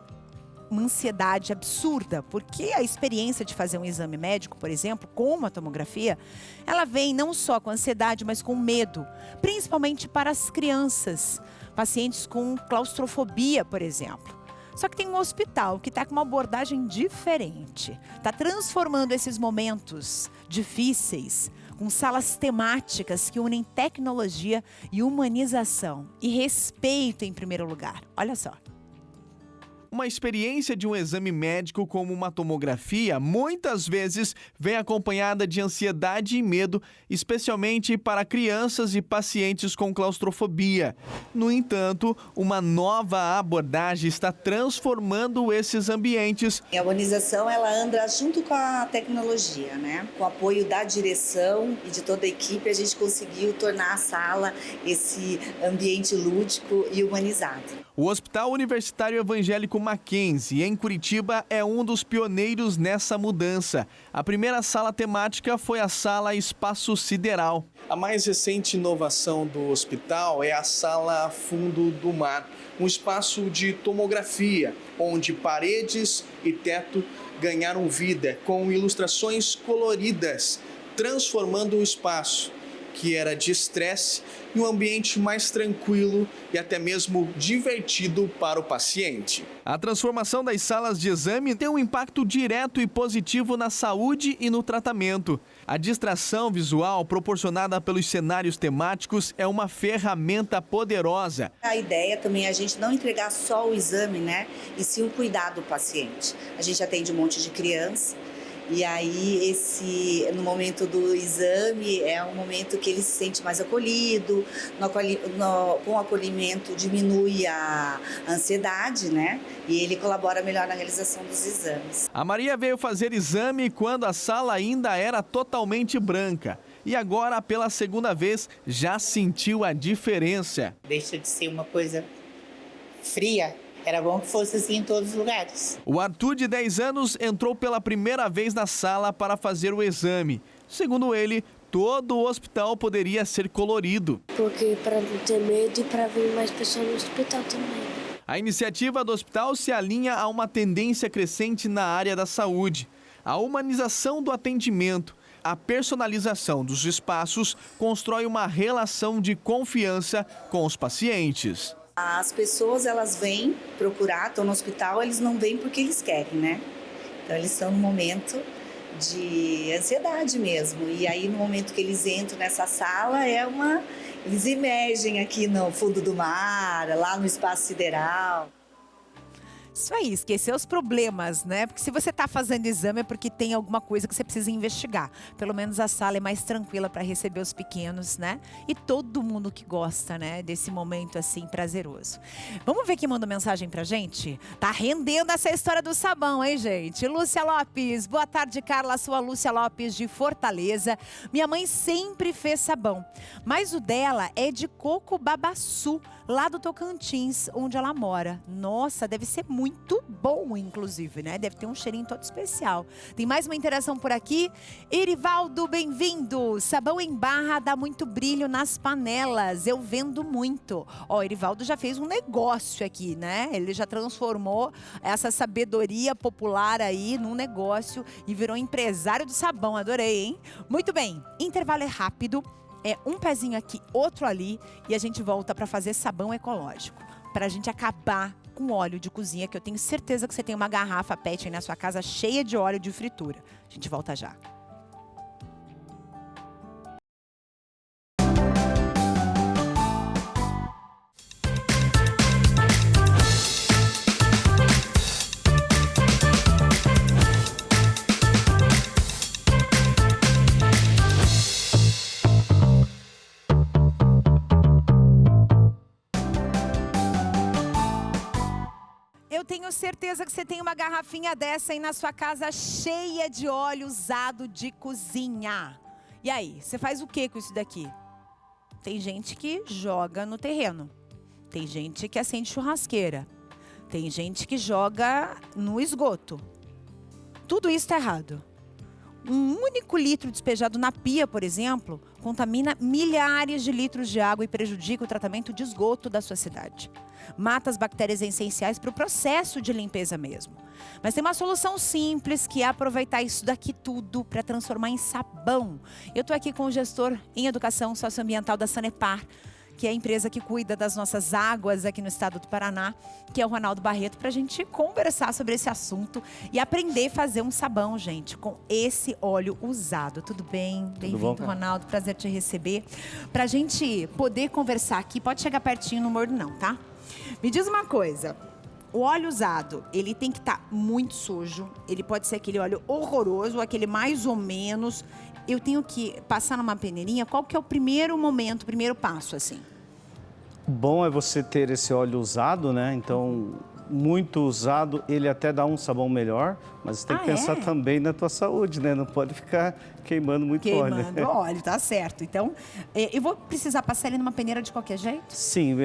uma ansiedade absurda, porque a experiência de fazer um exame médico, por exemplo, com uma tomografia, ela vem não só com ansiedade, mas com medo, principalmente para as crianças, pacientes com claustrofobia, por exemplo. Só que tem um hospital que está com uma abordagem diferente, está transformando esses momentos difíceis com salas temáticas que unem tecnologia e humanização e respeito em primeiro lugar. Olha só. Uma experiência de um exame médico como uma tomografia muitas vezes vem acompanhada de ansiedade e medo, especialmente para crianças e pacientes com claustrofobia. No entanto, uma nova abordagem está transformando esses ambientes. A humanização, ela anda junto com a tecnologia, né? Com o apoio da direção e de toda a equipe, a gente conseguiu tornar a sala esse ambiente lúdico e humanizado. O Hospital Universitário Evangélico Mackenzie, em Curitiba, é um dos pioneiros nessa mudança. A primeira sala temática foi a Sala Espaço Sideral. A mais recente inovação do hospital é a Sala Fundo do Mar, um espaço de tomografia, onde paredes e teto ganharam vida com ilustrações coloridas, transformando o espaço, que era de estresse, em um ambiente mais tranquilo e até mesmo divertido para o paciente. A transformação das salas de exame tem um impacto direto e positivo na saúde e no tratamento. A distração visual proporcionada pelos cenários temáticos é uma ferramenta poderosa. A ideia também é a gente não entregar só o exame, né? E sim o cuidado do paciente. A gente atende um monte de criança. E aí, no momento do exame, é um momento que ele se sente mais acolhido, com o acolhimento diminui a ansiedade, né? E ele colabora melhor na realização dos exames. A Maria veio fazer exame quando a sala ainda era totalmente branca. E agora, pela segunda vez, já sentiu a diferença. Deixa de ser uma coisa fria. Era bom que fosse assim em todos os lugares. O Arthur, de 10 anos, entrou pela primeira vez na sala para fazer o exame. Segundo ele, todo o hospital poderia ser colorido. Porque para não ter medo e para vir mais pessoas no hospital também. A iniciativa do hospital se alinha a uma tendência crescente na área da saúde. A humanização do atendimento, a personalização dos espaços constrói uma relação de confiança com os pacientes. As pessoas, elas vêm procurar, estão no hospital, eles não vêm porque eles querem, né? Então, eles estão num momento de ansiedade mesmo. E aí, no momento que eles entram nessa sala, eles emergem aqui no fundo do mar, lá no espaço sideral. Isso aí, esquecer os problemas, né? Porque se você está fazendo exame é porque tem alguma coisa que você precisa investigar. Pelo menos a sala é mais tranquila para receber os pequenos, né? E todo mundo que gosta, né? Desse momento assim prazeroso. Vamos ver quem mandou mensagem pra gente? Tá rendendo essa história do sabão, hein, gente? Lúcia Lopes, boa tarde, Carla. Sou a Lúcia Lopes de Fortaleza. Minha mãe sempre fez sabão, mas o dela é de coco babaçu, lá do Tocantins, onde ela mora. Nossa, deve ser muito bom, inclusive, né? Deve ter um cheirinho todo especial. Tem mais uma interação por aqui. Erivaldo, bem-vindo. Sabão em barra dá muito brilho nas panelas. Eu vendo muito. Ó, Erivaldo já fez um negócio aqui, né? Ele já transformou essa sabedoria popular aí num negócio e virou empresário do sabão. Adorei, hein? Muito bem. Intervalo é rápido. É um pezinho aqui, outro ali, e a gente volta para fazer sabão ecológico. Para a gente acabar com óleo de cozinha, que eu tenho certeza que você tem uma garrafa PET aí na sua casa cheia de óleo de fritura. A gente volta já. Eu tenho certeza que você tem uma garrafinha dessa aí na sua casa cheia de óleo usado de cozinha. E aí, você faz o que com isso daqui? Tem gente que joga no terreno. Tem gente que acende churrasqueira. Tem gente que joga no esgoto. Tudo isso está errado. Um único litro despejado na pia, por exemplo, contamina milhares de litros de água e prejudica o tratamento de esgoto da sua cidade. Mata as bactérias essenciais para o processo de limpeza mesmo. Mas tem uma solução simples, que é aproveitar isso daqui tudo para transformar em sabão. Eu estou aqui com o gestor em educação socioambiental da Sanepar, que é a empresa que cuida das nossas águas aqui no estado do Paraná, que é o Ronaldo Barreto, para a gente conversar sobre esse assunto e aprender a fazer um sabão, gente, com esse óleo usado. Tudo bem? Bem-vindo, Ronaldo. Prazer te receber. Para a gente poder conversar aqui, pode chegar pertinho, não mordo não, tá? Me diz uma coisa. O óleo usado, ele tem que estar muito sujo. Ele pode ser aquele óleo horroroso, ou aquele mais ou menos. Eu tenho que passar numa peneirinha. Qual que é o primeiro momento, o primeiro passo, assim? Bom é você ter esse óleo usado, né? Então, muito usado, ele até dá um sabão melhor, mas você tem que pensar também na tua saúde, né? Não pode ficar queimando muito óleo. Queimando óleo, tá certo. Então, eu vou precisar passar ele numa peneira de qualquer jeito? Sim,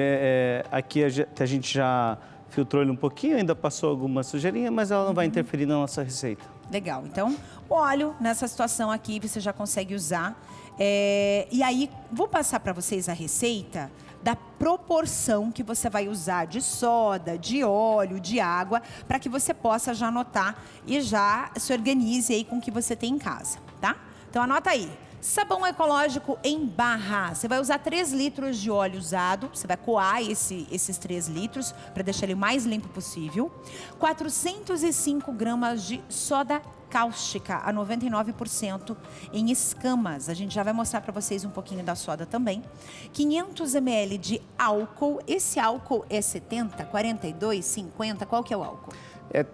aqui a gente já filtrou ele um pouquinho, ainda passou alguma sujeirinha, mas ela não vai interferir na nossa receita. Legal. Então, o óleo, nessa situação aqui, você já consegue usar. E aí, vou passar para vocês a receita da proporção que você vai usar de soda, de óleo, de água, para que você possa já anotar e já se organize aí com o que você tem em casa, tá? Então, anota aí. Sabão ecológico em barra. Você vai usar 3 litros de óleo usado. Você vai coar esses 3 litros para deixar ele o mais limpo possível. 405 gramas de soda cáustica a 99% em escamas. A gente já vai mostrar para vocês um pouquinho da soda também. 500 ml de álcool. Esse álcool é 70, 42, 50? Qual que é o álcool?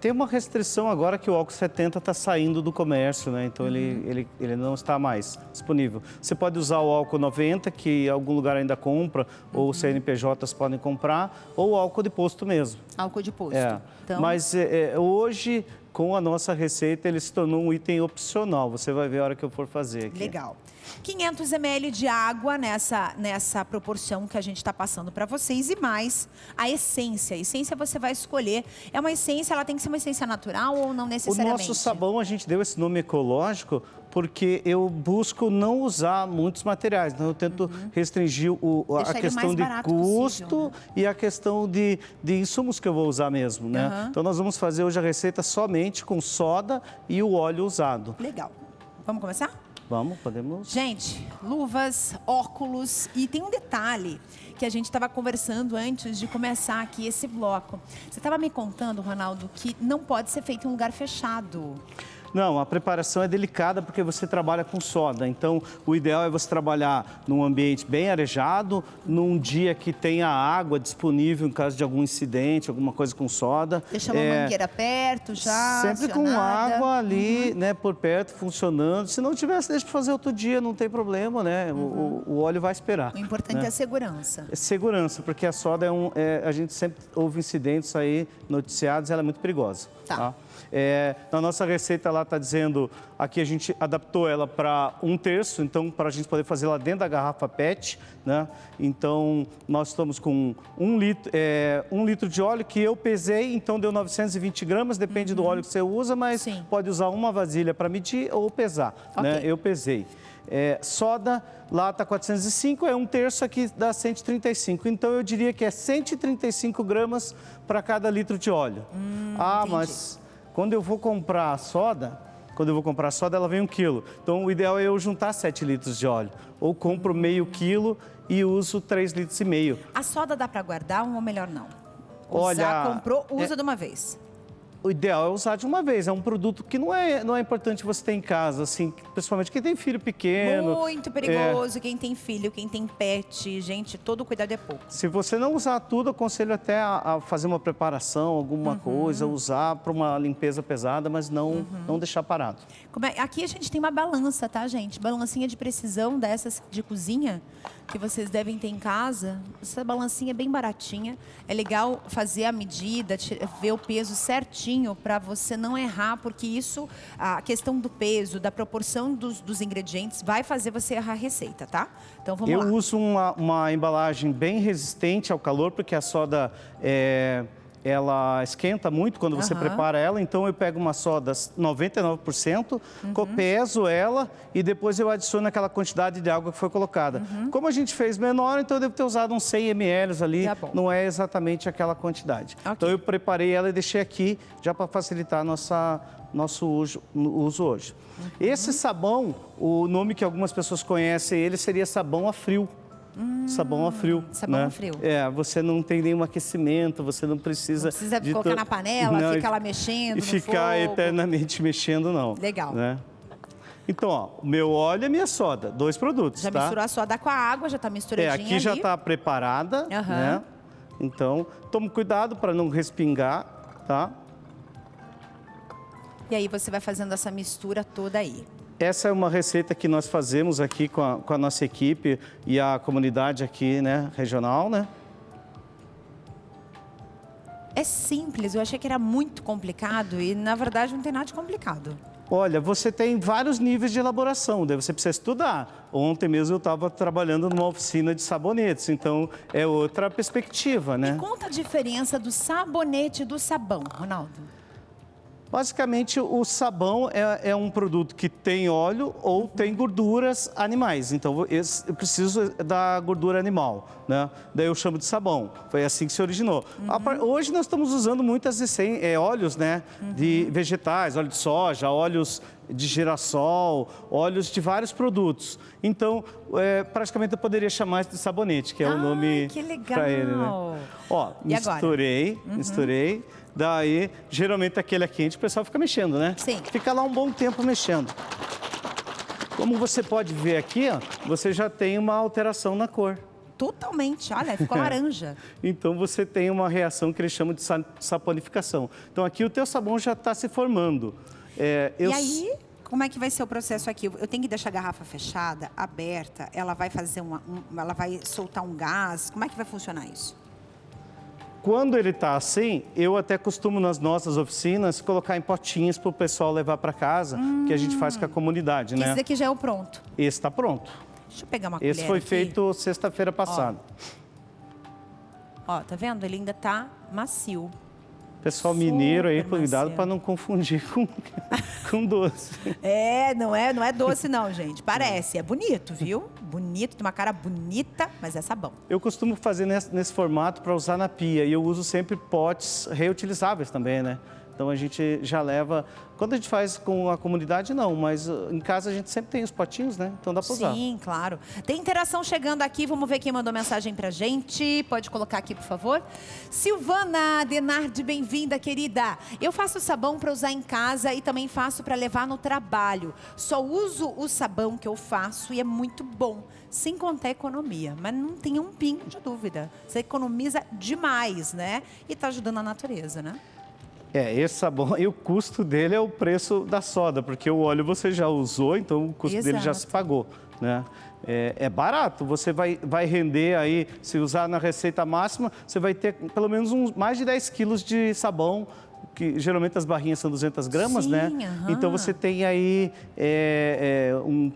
Tem uma restrição agora que o álcool 70 está saindo do comércio, né? Então ele não está mais disponível. Você pode usar o álcool 90, que algum lugar ainda compra, ou CNPJs podem comprar, ou o álcool de posto mesmo. Álcool de posto. Então... Mas hoje, com a nossa receita, ele se tornou um item opcional. Você vai ver a hora que eu for fazer aqui. Legal. 500 ml de água nessa proporção que a gente está passando para vocês e mais a essência. A essência você vai escolher. É uma essência, ela tem que ser uma essência natural ou não necessariamente? O nosso sabão, a gente deu esse nome ecológico porque eu busco não usar muitos materiais. Então, eu tento restringir a questão de custo possível, né? E a questão de insumos que eu vou usar mesmo, né? Então, nós vamos fazer hoje a receita somente com soda e o óleo usado. Legal. Vamos começar? Vamos, podemos. Gente, luvas, óculos e tem um detalhe que a gente estava conversando antes de começar aqui esse bloco. Você estava me contando, Ronaldo, que não pode ser feito em um lugar fechado. Não, a preparação é delicada porque você trabalha com soda. Então, o ideal é você trabalhar num ambiente bem arejado, num dia que tenha água disponível em caso de algum incidente, alguma coisa com soda. Deixa uma mangueira perto já, sempre acionada. com água ali, né, por perto, funcionando. Se não tivesse, deixa para fazer outro dia, não tem problema, né? O óleo vai esperar. O importante é a segurança. É segurança, porque a soda a gente sempre ouve incidentes aí noticiados, ela é muito perigosa. Tá? Na nossa receita lá está dizendo, aqui a gente adaptou ela para 1/3, então para a gente poder fazer lá dentro da garrafa PET, né? Então nós estamos com 1 litro de óleo que eu pesei, então deu 920 gramas, depende do óleo que você usa, mas pode usar uma vasilha para medir ou pesar, né? Eu pesei. Soda, lá está 405, 1/3 aqui dá 135. Então eu diria que é 135 gramas para cada litro de óleo. Mas quando eu vou comprar a soda, ela vem 1 quilo. Então o ideal é eu juntar 7 litros de óleo. Ou compro meio quilo e uso 3,5 litros. A soda dá para guardar ou melhor não? Olha, comprou, usa de uma vez. O ideal é usar de uma vez. É um produto que não é importante você ter em casa, assim, principalmente quem tem filho pequeno. Muito perigoso, quem tem filho, quem tem pet, gente, todo cuidado é pouco. Se você não usar tudo, aconselho até a fazer uma preparação, alguma coisa, usar para uma limpeza pesada, mas não deixar parado. Aqui a gente tem uma balança, tá, gente? Balancinha de precisão dessas de cozinha que vocês devem ter em casa. Essa balancinha é bem baratinha. É legal fazer a medida, ver o peso certinho para você não errar, porque isso, a questão do peso, da proporção dos ingredientes, vai fazer você errar a receita, tá? Então vamos lá. Eu uso uma embalagem bem resistente ao calor, porque a soda ela esquenta muito quando você prepara ela, então eu pego uma soda 99%, peso ela e depois eu adiciono aquela quantidade de água que foi colocada. Como a gente fez menor, então eu devo ter usado uns 100 ml ali, não é exatamente aquela quantidade. Então eu preparei ela e deixei aqui já para facilitar nosso uso hoje. Esse sabão, o nome que algumas pessoas conhecem ele seria sabão a frio. Sabão a frio. Sabão a frio. Você não tem nenhum aquecimento, você não precisa... Não precisa colocar na panela, ficar lá mexendo e ficar eternamente mexendo, não. Legal. Né? Então, ó, o meu óleo e a minha soda, 2 produtos, já misturou a soda com a água, já está misturadinha aqui já está preparada, né? Então, tome cuidado para não respingar, tá? E aí você vai fazendo essa mistura toda aí. Essa é uma receita que nós fazemos aqui com a nossa equipe e a comunidade aqui, né, regional, né? É simples, eu achei que era muito complicado e, na verdade, não tem nada de complicado. Olha, você tem vários níveis de elaboração, daí você precisa estudar. Ontem mesmo eu estava trabalhando numa oficina de sabonetes, então é outra perspectiva, né? Me conta a diferença do sabonete e do sabão, Ronaldo. Basicamente, o sabão é um produto que tem óleo ou tem gorduras animais. Então, eu preciso da gordura animal, né? Daí eu chamo de sabão. Foi assim que se originou. Hoje nós estamos usando muitas óleos, né? De vegetais, óleo de soja, óleos de girassol, óleos de vários produtos. Então, praticamente eu poderia chamar isso de sabonete, que é o nome para ele, né? Ó, misturei. Daí, geralmente aquele é quente, o pessoal fica mexendo, né? Sim. Fica lá um bom tempo mexendo. Como você pode ver aqui, ó, você já tem uma alteração na cor. Totalmente, olha, ficou laranja. Então você tem uma reação que eles chamam de saponificação. Então aqui o teu sabão já está se formando. E aí, como é que vai ser o processo aqui? Eu tenho que deixar a garrafa fechada, aberta, ela vai fazer ela vai soltar um gás, como é que vai funcionar isso? Quando ele está assim, eu até costumo nas nossas oficinas colocar em potinhos para o pessoal levar para casa, que a gente faz com a comunidade, né? Esse daqui já é o pronto? Esse está pronto. Deixa eu pegar uma colher Esse foi feito sexta-feira passada. Ó, tá vendo? Ele ainda tá macio. Pessoal mineiro aí, Super cuidado macio. para não confundir com doce. Não é doce não, gente. Parece, é bonito, viu? Bonito, tem uma cara bonita, mas é sabão. Eu costumo fazer nesse formato para usar na pia e eu uso sempre potes reutilizáveis também, né? Então a gente já leva... Quando a gente faz com a comunidade, não, mas em casa a gente sempre tem os potinhos, né? Então dá para usar. Sim, claro. Tem interação chegando aqui, vamos ver quem mandou mensagem pra gente. Pode colocar aqui, por favor. Silvana Denardi, bem-vinda, querida. Eu faço sabão para usar em casa e também faço para levar no trabalho. Só uso o sabão que eu faço e é muito bom, sem contar a economia. Mas não tem um pingo de dúvida. Você economiza demais, né? E tá ajudando a natureza, né? Esse sabão, e o custo dele é o preço da soda, porque o óleo você já usou, então o custo dele já se pagou, né? É barato, você vai render aí, se usar na receita máxima, você vai ter pelo menos mais de 10 quilos de sabão, que geralmente as barrinhas são 200 gramas, né? Então você tem aí 1,2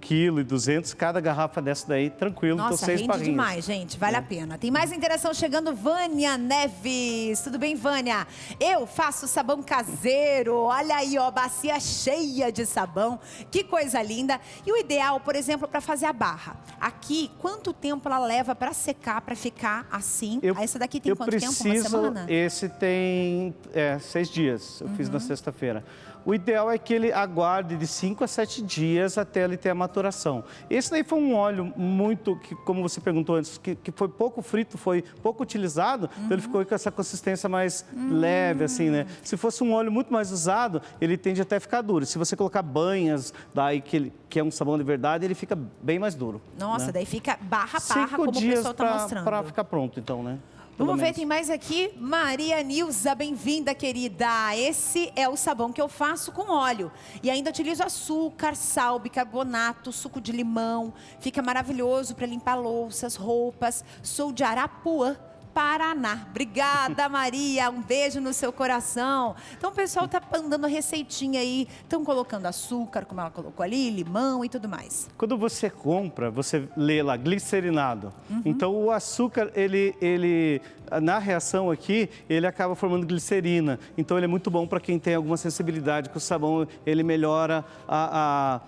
kg cada garrafa dessa daí, tranquilo. Nossa, então 6 rende barrinhas. demais, gente. Vale a pena. Tem mais interação chegando. Vânia Neves. Tudo bem, Vânia? Eu faço sabão caseiro. Olha aí, ó, bacia cheia de sabão. Que coisa linda. E o ideal, por exemplo, para fazer a barra. Aqui, quanto tempo ela leva para secar, para ficar assim? Essa daqui tem quanto tempo? Uma semana? Esse tem 6 dias. Eu fiz na sexta-feira. O ideal é que ele aguarde de 5 a 7 dias até ele ter a maturação. Esse daí foi um óleo muito, que, como você perguntou antes, que foi pouco frito, foi pouco utilizado, então ele ficou com essa consistência mais leve, assim, né? Se fosse um óleo muito mais usado, ele tende até a ficar duro. Se você colocar banhas, daí que é um sabão de verdade, ele fica bem mais duro. Nossa, né? daí fica barra, como o pessoal está mostrando. Para ficar pronto, então, né? Vamos ver, tem mais aqui. Maria Nilza, bem-vinda, querida. Esse é o sabão que eu faço com óleo. E ainda utilizo açúcar, sal, bicarbonato, suco de limão. Fica maravilhoso para limpar louças, roupas. Sou de Arapuã, Paraná. Obrigada, Maria. Um beijo no seu coração. Então, o pessoal tá mandando receitinha aí. Estão colocando açúcar, como ela colocou ali, limão e tudo mais. Quando você compra, você lê lá, glicerinado. Então, o açúcar, ele na reação aqui, ele acaba formando glicerina. Então, ele é muito bom para quem tem alguma sensibilidade, que o sabão, ele melhora a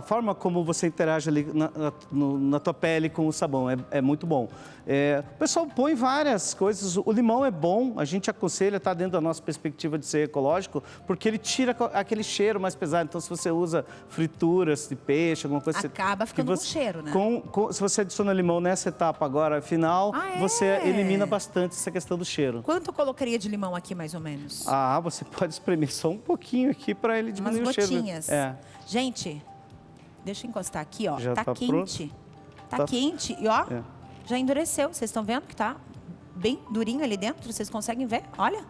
forma como você interage ali na tua pele com o sabão, é muito bom. O pessoal põe várias coisas, o limão é bom, a gente aconselha, está dentro da nossa perspectiva de ser ecológico, porque ele tira aquele cheiro mais pesado. Então, se você usa frituras de peixe, alguma coisa... Acaba ficando com cheiro, né? Se você adiciona limão nessa etapa agora, final, você elimina bastante essa questão do cheiro. Quanto colocaria de limão aqui, mais ou menos? Você pode espremer só um pouquinho aqui para ele diminuir o cheiro. Umas gotinhas. Gente, deixa eu encostar aqui, ó. Já tá quente. Tá quente. E ó, já endureceu. Vocês estão vendo que tá bem durinho ali dentro? Vocês conseguem ver? Olha.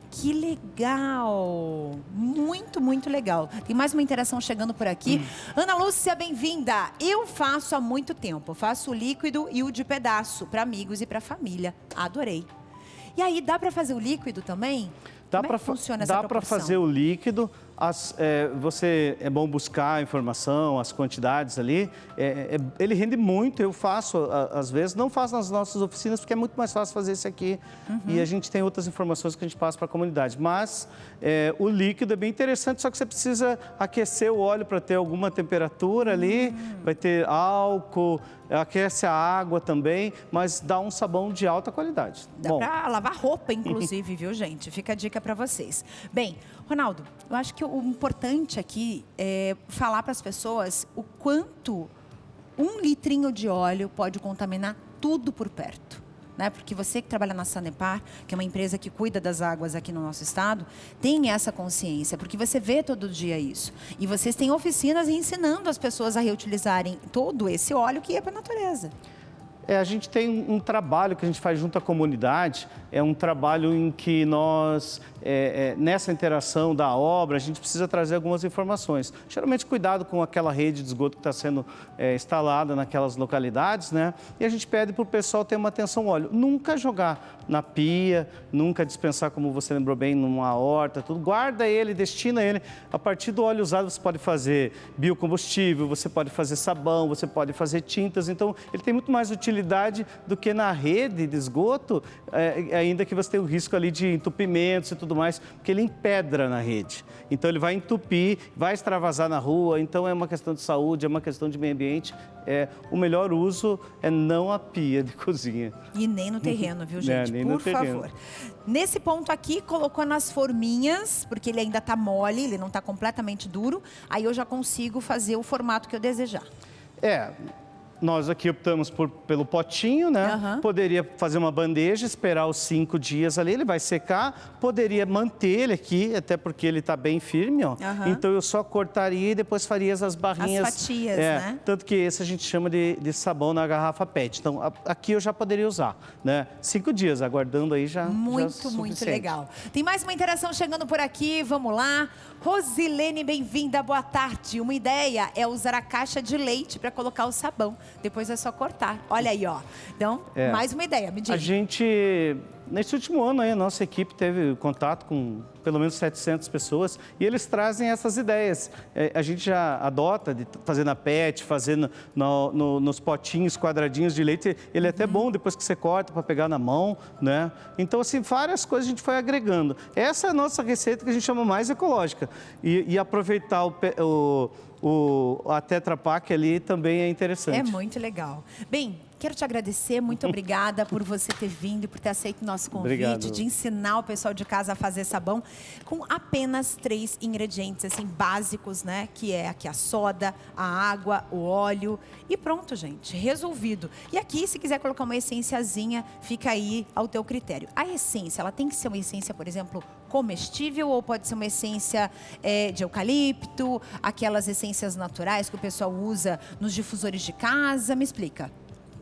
Que legal. Muito, muito legal. Tem mais uma interação chegando por aqui. Ana Lúcia, bem-vinda. Eu faço há muito tempo. Faço o líquido e o de pedaço para amigos e para família. Adorei. E aí, dá para fazer o líquido também? Como é que funciona essa proporção? Dá para fazer o líquido. É bom buscar a informação, as quantidades ali. Ele rende muito, eu faço às vezes, não faço nas nossas oficinas, porque é muito mais fácil fazer esse aqui. E a gente tem outras informações que a gente passa para a comunidade. Mas o líquido é bem interessante, só que você precisa aquecer o óleo para ter alguma temperatura ali, vai ter álcool, aquece a água também, mas dá um sabão de alta qualidade. Dá para lavar roupa, inclusive, viu, gente? Fica a dica para vocês. Bem, Ronaldo, eu acho que o importante aqui é falar para as pessoas o quanto 1 litrinho de óleo pode contaminar tudo por perto. Né? Porque você que trabalha na Sanepar, que é uma empresa que cuida das águas aqui no nosso estado, tem essa consciência, porque você vê todo dia isso. E vocês têm oficinas ensinando as pessoas a reutilizarem todo esse óleo que é para a natureza. A gente tem um trabalho que a gente faz junto à comunidade, é um trabalho em que nós, nessa interação da obra, a gente precisa trazer algumas informações. Geralmente, cuidado com aquela rede de esgoto que está sendo instalada naquelas localidades, né? E a gente pede para o pessoal ter uma atenção ao óleo. Nunca jogar na pia, nunca dispensar, como você lembrou bem, numa horta, tudo. Guarda ele, destina ele. A partir do óleo usado, você pode fazer biocombustível, você pode fazer sabão, você pode fazer tintas. Então, ele tem muito mais utilidade facilidade do que na rede de esgoto, ainda que você tenha o risco ali de entupimentos e tudo mais, porque ele empedra na rede. Então ele vai entupir, vai extravasar na rua, então é uma questão de saúde, é uma questão de meio ambiente. O melhor uso é não a pia de cozinha. E nem no terreno, viu, gente? Nem Por no terreno. favor. Nesse ponto aqui, colocou nas forminhas, porque ele ainda tá mole, ele não tá completamente duro, aí eu já consigo fazer o formato que eu desejar. Nós aqui optamos pelo potinho, né? Poderia fazer uma bandeja, esperar os 5 dias ali, ele vai secar. Poderia manter ele aqui, até porque ele está bem firme, ó. Então eu só cortaria e depois faria as barrinhas. As fatias, né? Tanto que esse a gente chama de sabão na garrafa PET. Então aqui eu já poderia usar, né? 5 dias, aguardando aí já. Muito legal. Tem mais uma interação chegando por aqui, vamos lá. Rosilene, bem-vinda, boa tarde. Uma ideia é usar a caixa de leite para colocar o sabão. Depois é só cortar. Olha aí, ó. Então, mais uma ideia, me diga. A gente, nesse último ano, aí, a nossa equipe teve contato com pelo menos 700 pessoas e eles trazem essas ideias. A gente já adota de fazer na PET, fazer nos potinhos quadradinhos de leite. Ele é até bom depois que você corta para pegar na mão, né? Então, assim, várias coisas a gente foi agregando. Essa é a nossa receita que a gente chama mais ecológica. E aproveitar a Tetra Pak ali também é interessante. É muito legal. Bem, quero te agradecer, muito obrigada por você ter vindo, por ter aceito o nosso convite, Obrigado. de ensinar o pessoal de casa a fazer sabão com apenas 3 ingredientes, assim, básicos, né? Que é aqui a soda, a água, o óleo e pronto, gente, resolvido. E aqui, se quiser colocar uma essenciazinha, fica aí ao teu critério. A essência, ela tem que ser uma essência, por exemplo, comestível ou pode ser uma essência de eucalipto, aquelas essências naturais que o pessoal usa nos difusores de casa? Me explica.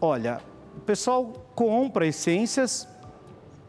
Olha, o pessoal compra essências,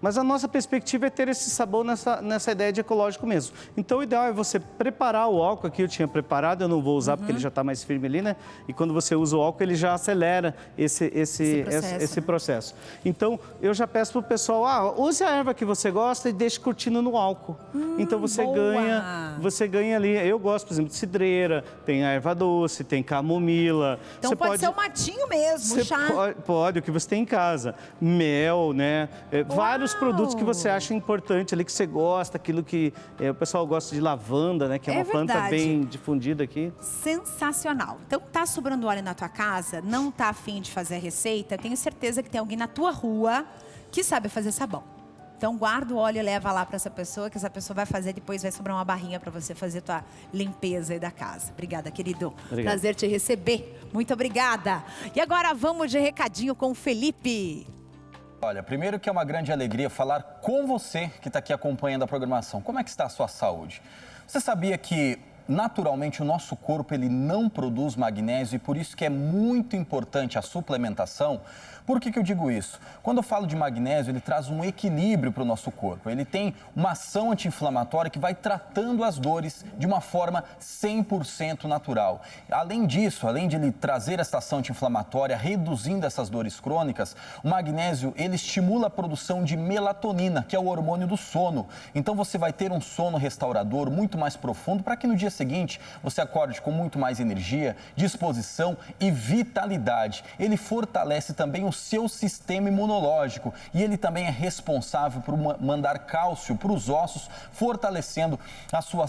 mas a nossa perspectiva é ter esse sabão nessa ideia de ecológico mesmo. Então, o ideal é você preparar o álcool. Aqui eu tinha preparado, eu não vou usar porque ele já está mais firme ali, né? E quando você usa o álcool, ele já acelera esse processo. Então, eu já peço para o pessoal, use a erva que você gosta e deixe curtindo no álcool. Então, você ganha ali. Eu gosto, por exemplo, de cidreira, tem a erva doce, tem camomila. Então, pode ser o matinho mesmo, chá. Pode, o que você tem em casa. Mel, né? Vários produtos que você acha importante ali, que você gosta, aquilo que o pessoal gosta de lavanda, né? Que é uma planta bem difundida aqui. Sensacional. Então, tá sobrando óleo na tua casa, não tá afim de fazer a receita, tenho certeza que tem alguém na tua rua que sabe fazer sabão. Então, guarda o óleo e leva lá para essa pessoa, que essa pessoa vai fazer, depois vai sobrar uma barrinha para você fazer tua limpeza aí da casa. Obrigada, querido. Obrigado. Prazer te receber. Muito obrigada. E agora vamos de recadinho com o Felipe. Olha, primeiro que é uma grande alegria falar com você que está aqui acompanhando a programação. Como é que está a sua saúde? Você sabia que, naturalmente, o nosso corpo ele não produz magnésio e por isso que é muito importante a suplementação? Por que eu digo isso? Quando eu falo de magnésio, ele traz um equilíbrio para o nosso corpo. Ele tem uma ação anti-inflamatória que vai tratando as dores de uma forma 100% natural. Além disso, além de ele trazer essa ação anti-inflamatória, reduzindo essas dores crônicas, o magnésio ele estimula a produção de melatonina, que é o hormônio do sono. Então você vai ter um sono restaurador muito mais profundo para que no dia seguinte você acorde com muito mais energia, disposição e vitalidade. Ele fortalece também o seu sistema imunológico e ele também é responsável por mandar cálcio para os ossos, fortalecendo a sua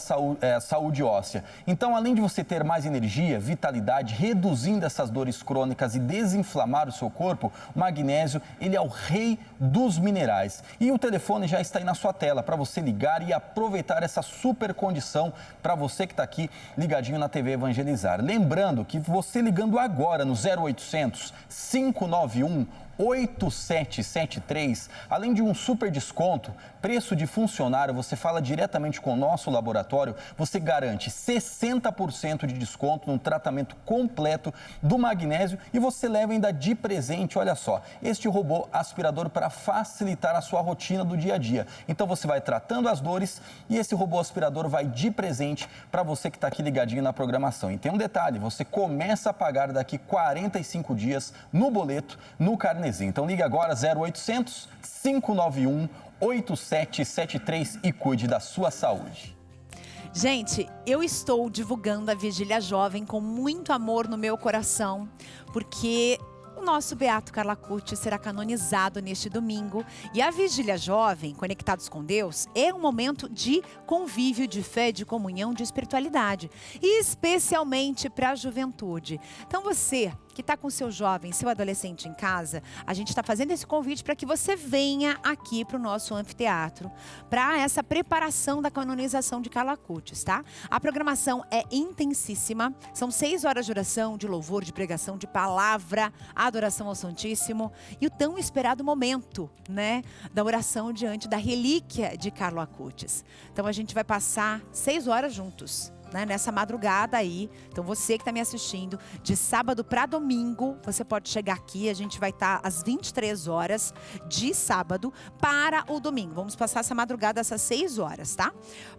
saúde óssea. Então, além de você ter mais energia, vitalidade, reduzindo essas dores crônicas e desinflamar o seu corpo, o magnésio, ele é o rei dos minerais. E o telefone já está aí na sua tela para você ligar e aproveitar essa super condição para você que está aqui ligadinho na TV Evangelizar. Lembrando que você ligando agora no 0800 591 8773, além de um super desconto, preço de funcionário, você fala diretamente com o nosso laboratório, você garante 60% de desconto no tratamento completo do magnésio e você leva ainda de presente, olha só, este robô aspirador para facilitar a sua rotina do dia a dia. Então você vai tratando as dores e esse robô aspirador vai de presente para você que está aqui ligadinho na programação. E tem um detalhe, você começa a pagar daqui 45 dias no boleto, no carnezinho. Então ligue agora 0800 591 8773 e cuide da sua saúde. Gente, eu estou divulgando a Vigília Jovem com muito amor no meu coração, porque O nosso beato Carlo Acutis será canonizado neste domingo e a Vigília Jovem, Conectados com Deus, é um momento de convívio, de fé, de comunhão, de espiritualidade, e especialmente para a juventude. Então você que está com seu jovem, seu adolescente em casa, a gente está fazendo esse convite para que você venha aqui para o nosso anfiteatro, para essa preparação da canonização de Carlo Acutis, tá? A programação é intensíssima, são 6 horas de oração, de louvor, de pregação, de palavra, adoração ao Santíssimo e o tão esperado momento, né, da oração diante da relíquia de Carlo Acutis. Então a gente vai passar 6 horas juntos, né, nessa madrugada aí. Então você que está me assistindo, de sábado para domingo, você pode chegar aqui, a gente vai estar às 23 horas de sábado para o domingo. Vamos passar essa madrugada, essas 6 horas, tá?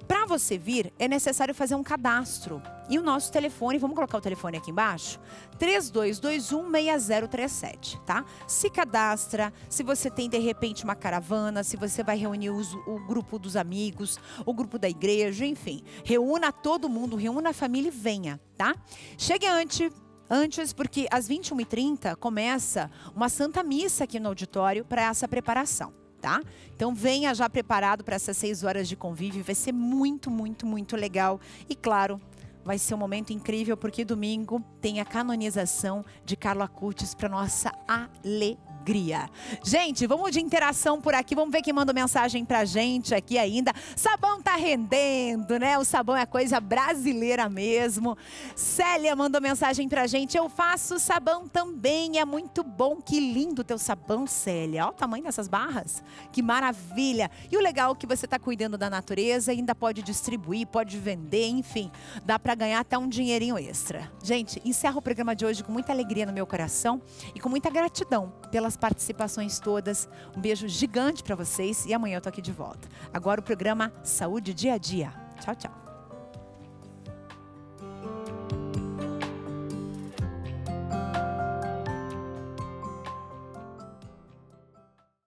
Para você vir, é necessário fazer um cadastro. E o nosso telefone, vamos colocar o telefone aqui embaixo? 3221-6037, tá? Se cadastra, se você tem de repente uma caravana, se você vai reunir o grupo dos amigos, o grupo da igreja, enfim. Reúna todo mundo, reúna a família e venha, tá? Chegue antes, porque às 21h30 começa uma Santa Missa aqui no auditório para essa preparação, tá? Então venha já preparado para essas 6 horas de convívio, vai ser muito, muito, muito legal. E claro, vai ser um momento incrível, porque domingo tem a canonização de Carlo Acutis para nossa alegria. Gente, vamos de interação por aqui. Vamos ver quem mandou mensagem pra gente aqui ainda. Sabão tá rendendo, né? O sabão é coisa brasileira mesmo. Célia mandou mensagem pra gente. Eu faço sabão também, é muito bom. Que lindo teu sabão, Célia. Olha o tamanho dessas barras. Que maravilha. E o legal é que você tá cuidando da natureza e ainda pode distribuir, pode vender, enfim. Dá pra ganhar até um dinheirinho extra. Gente, encerro o programa de hoje com muita alegria no meu coração e com muita gratidão pelas participações todas. Um beijo gigante para vocês e amanhã eu tô aqui de volta. Agora o programa Saúde Dia a Dia. Tchau, tchau.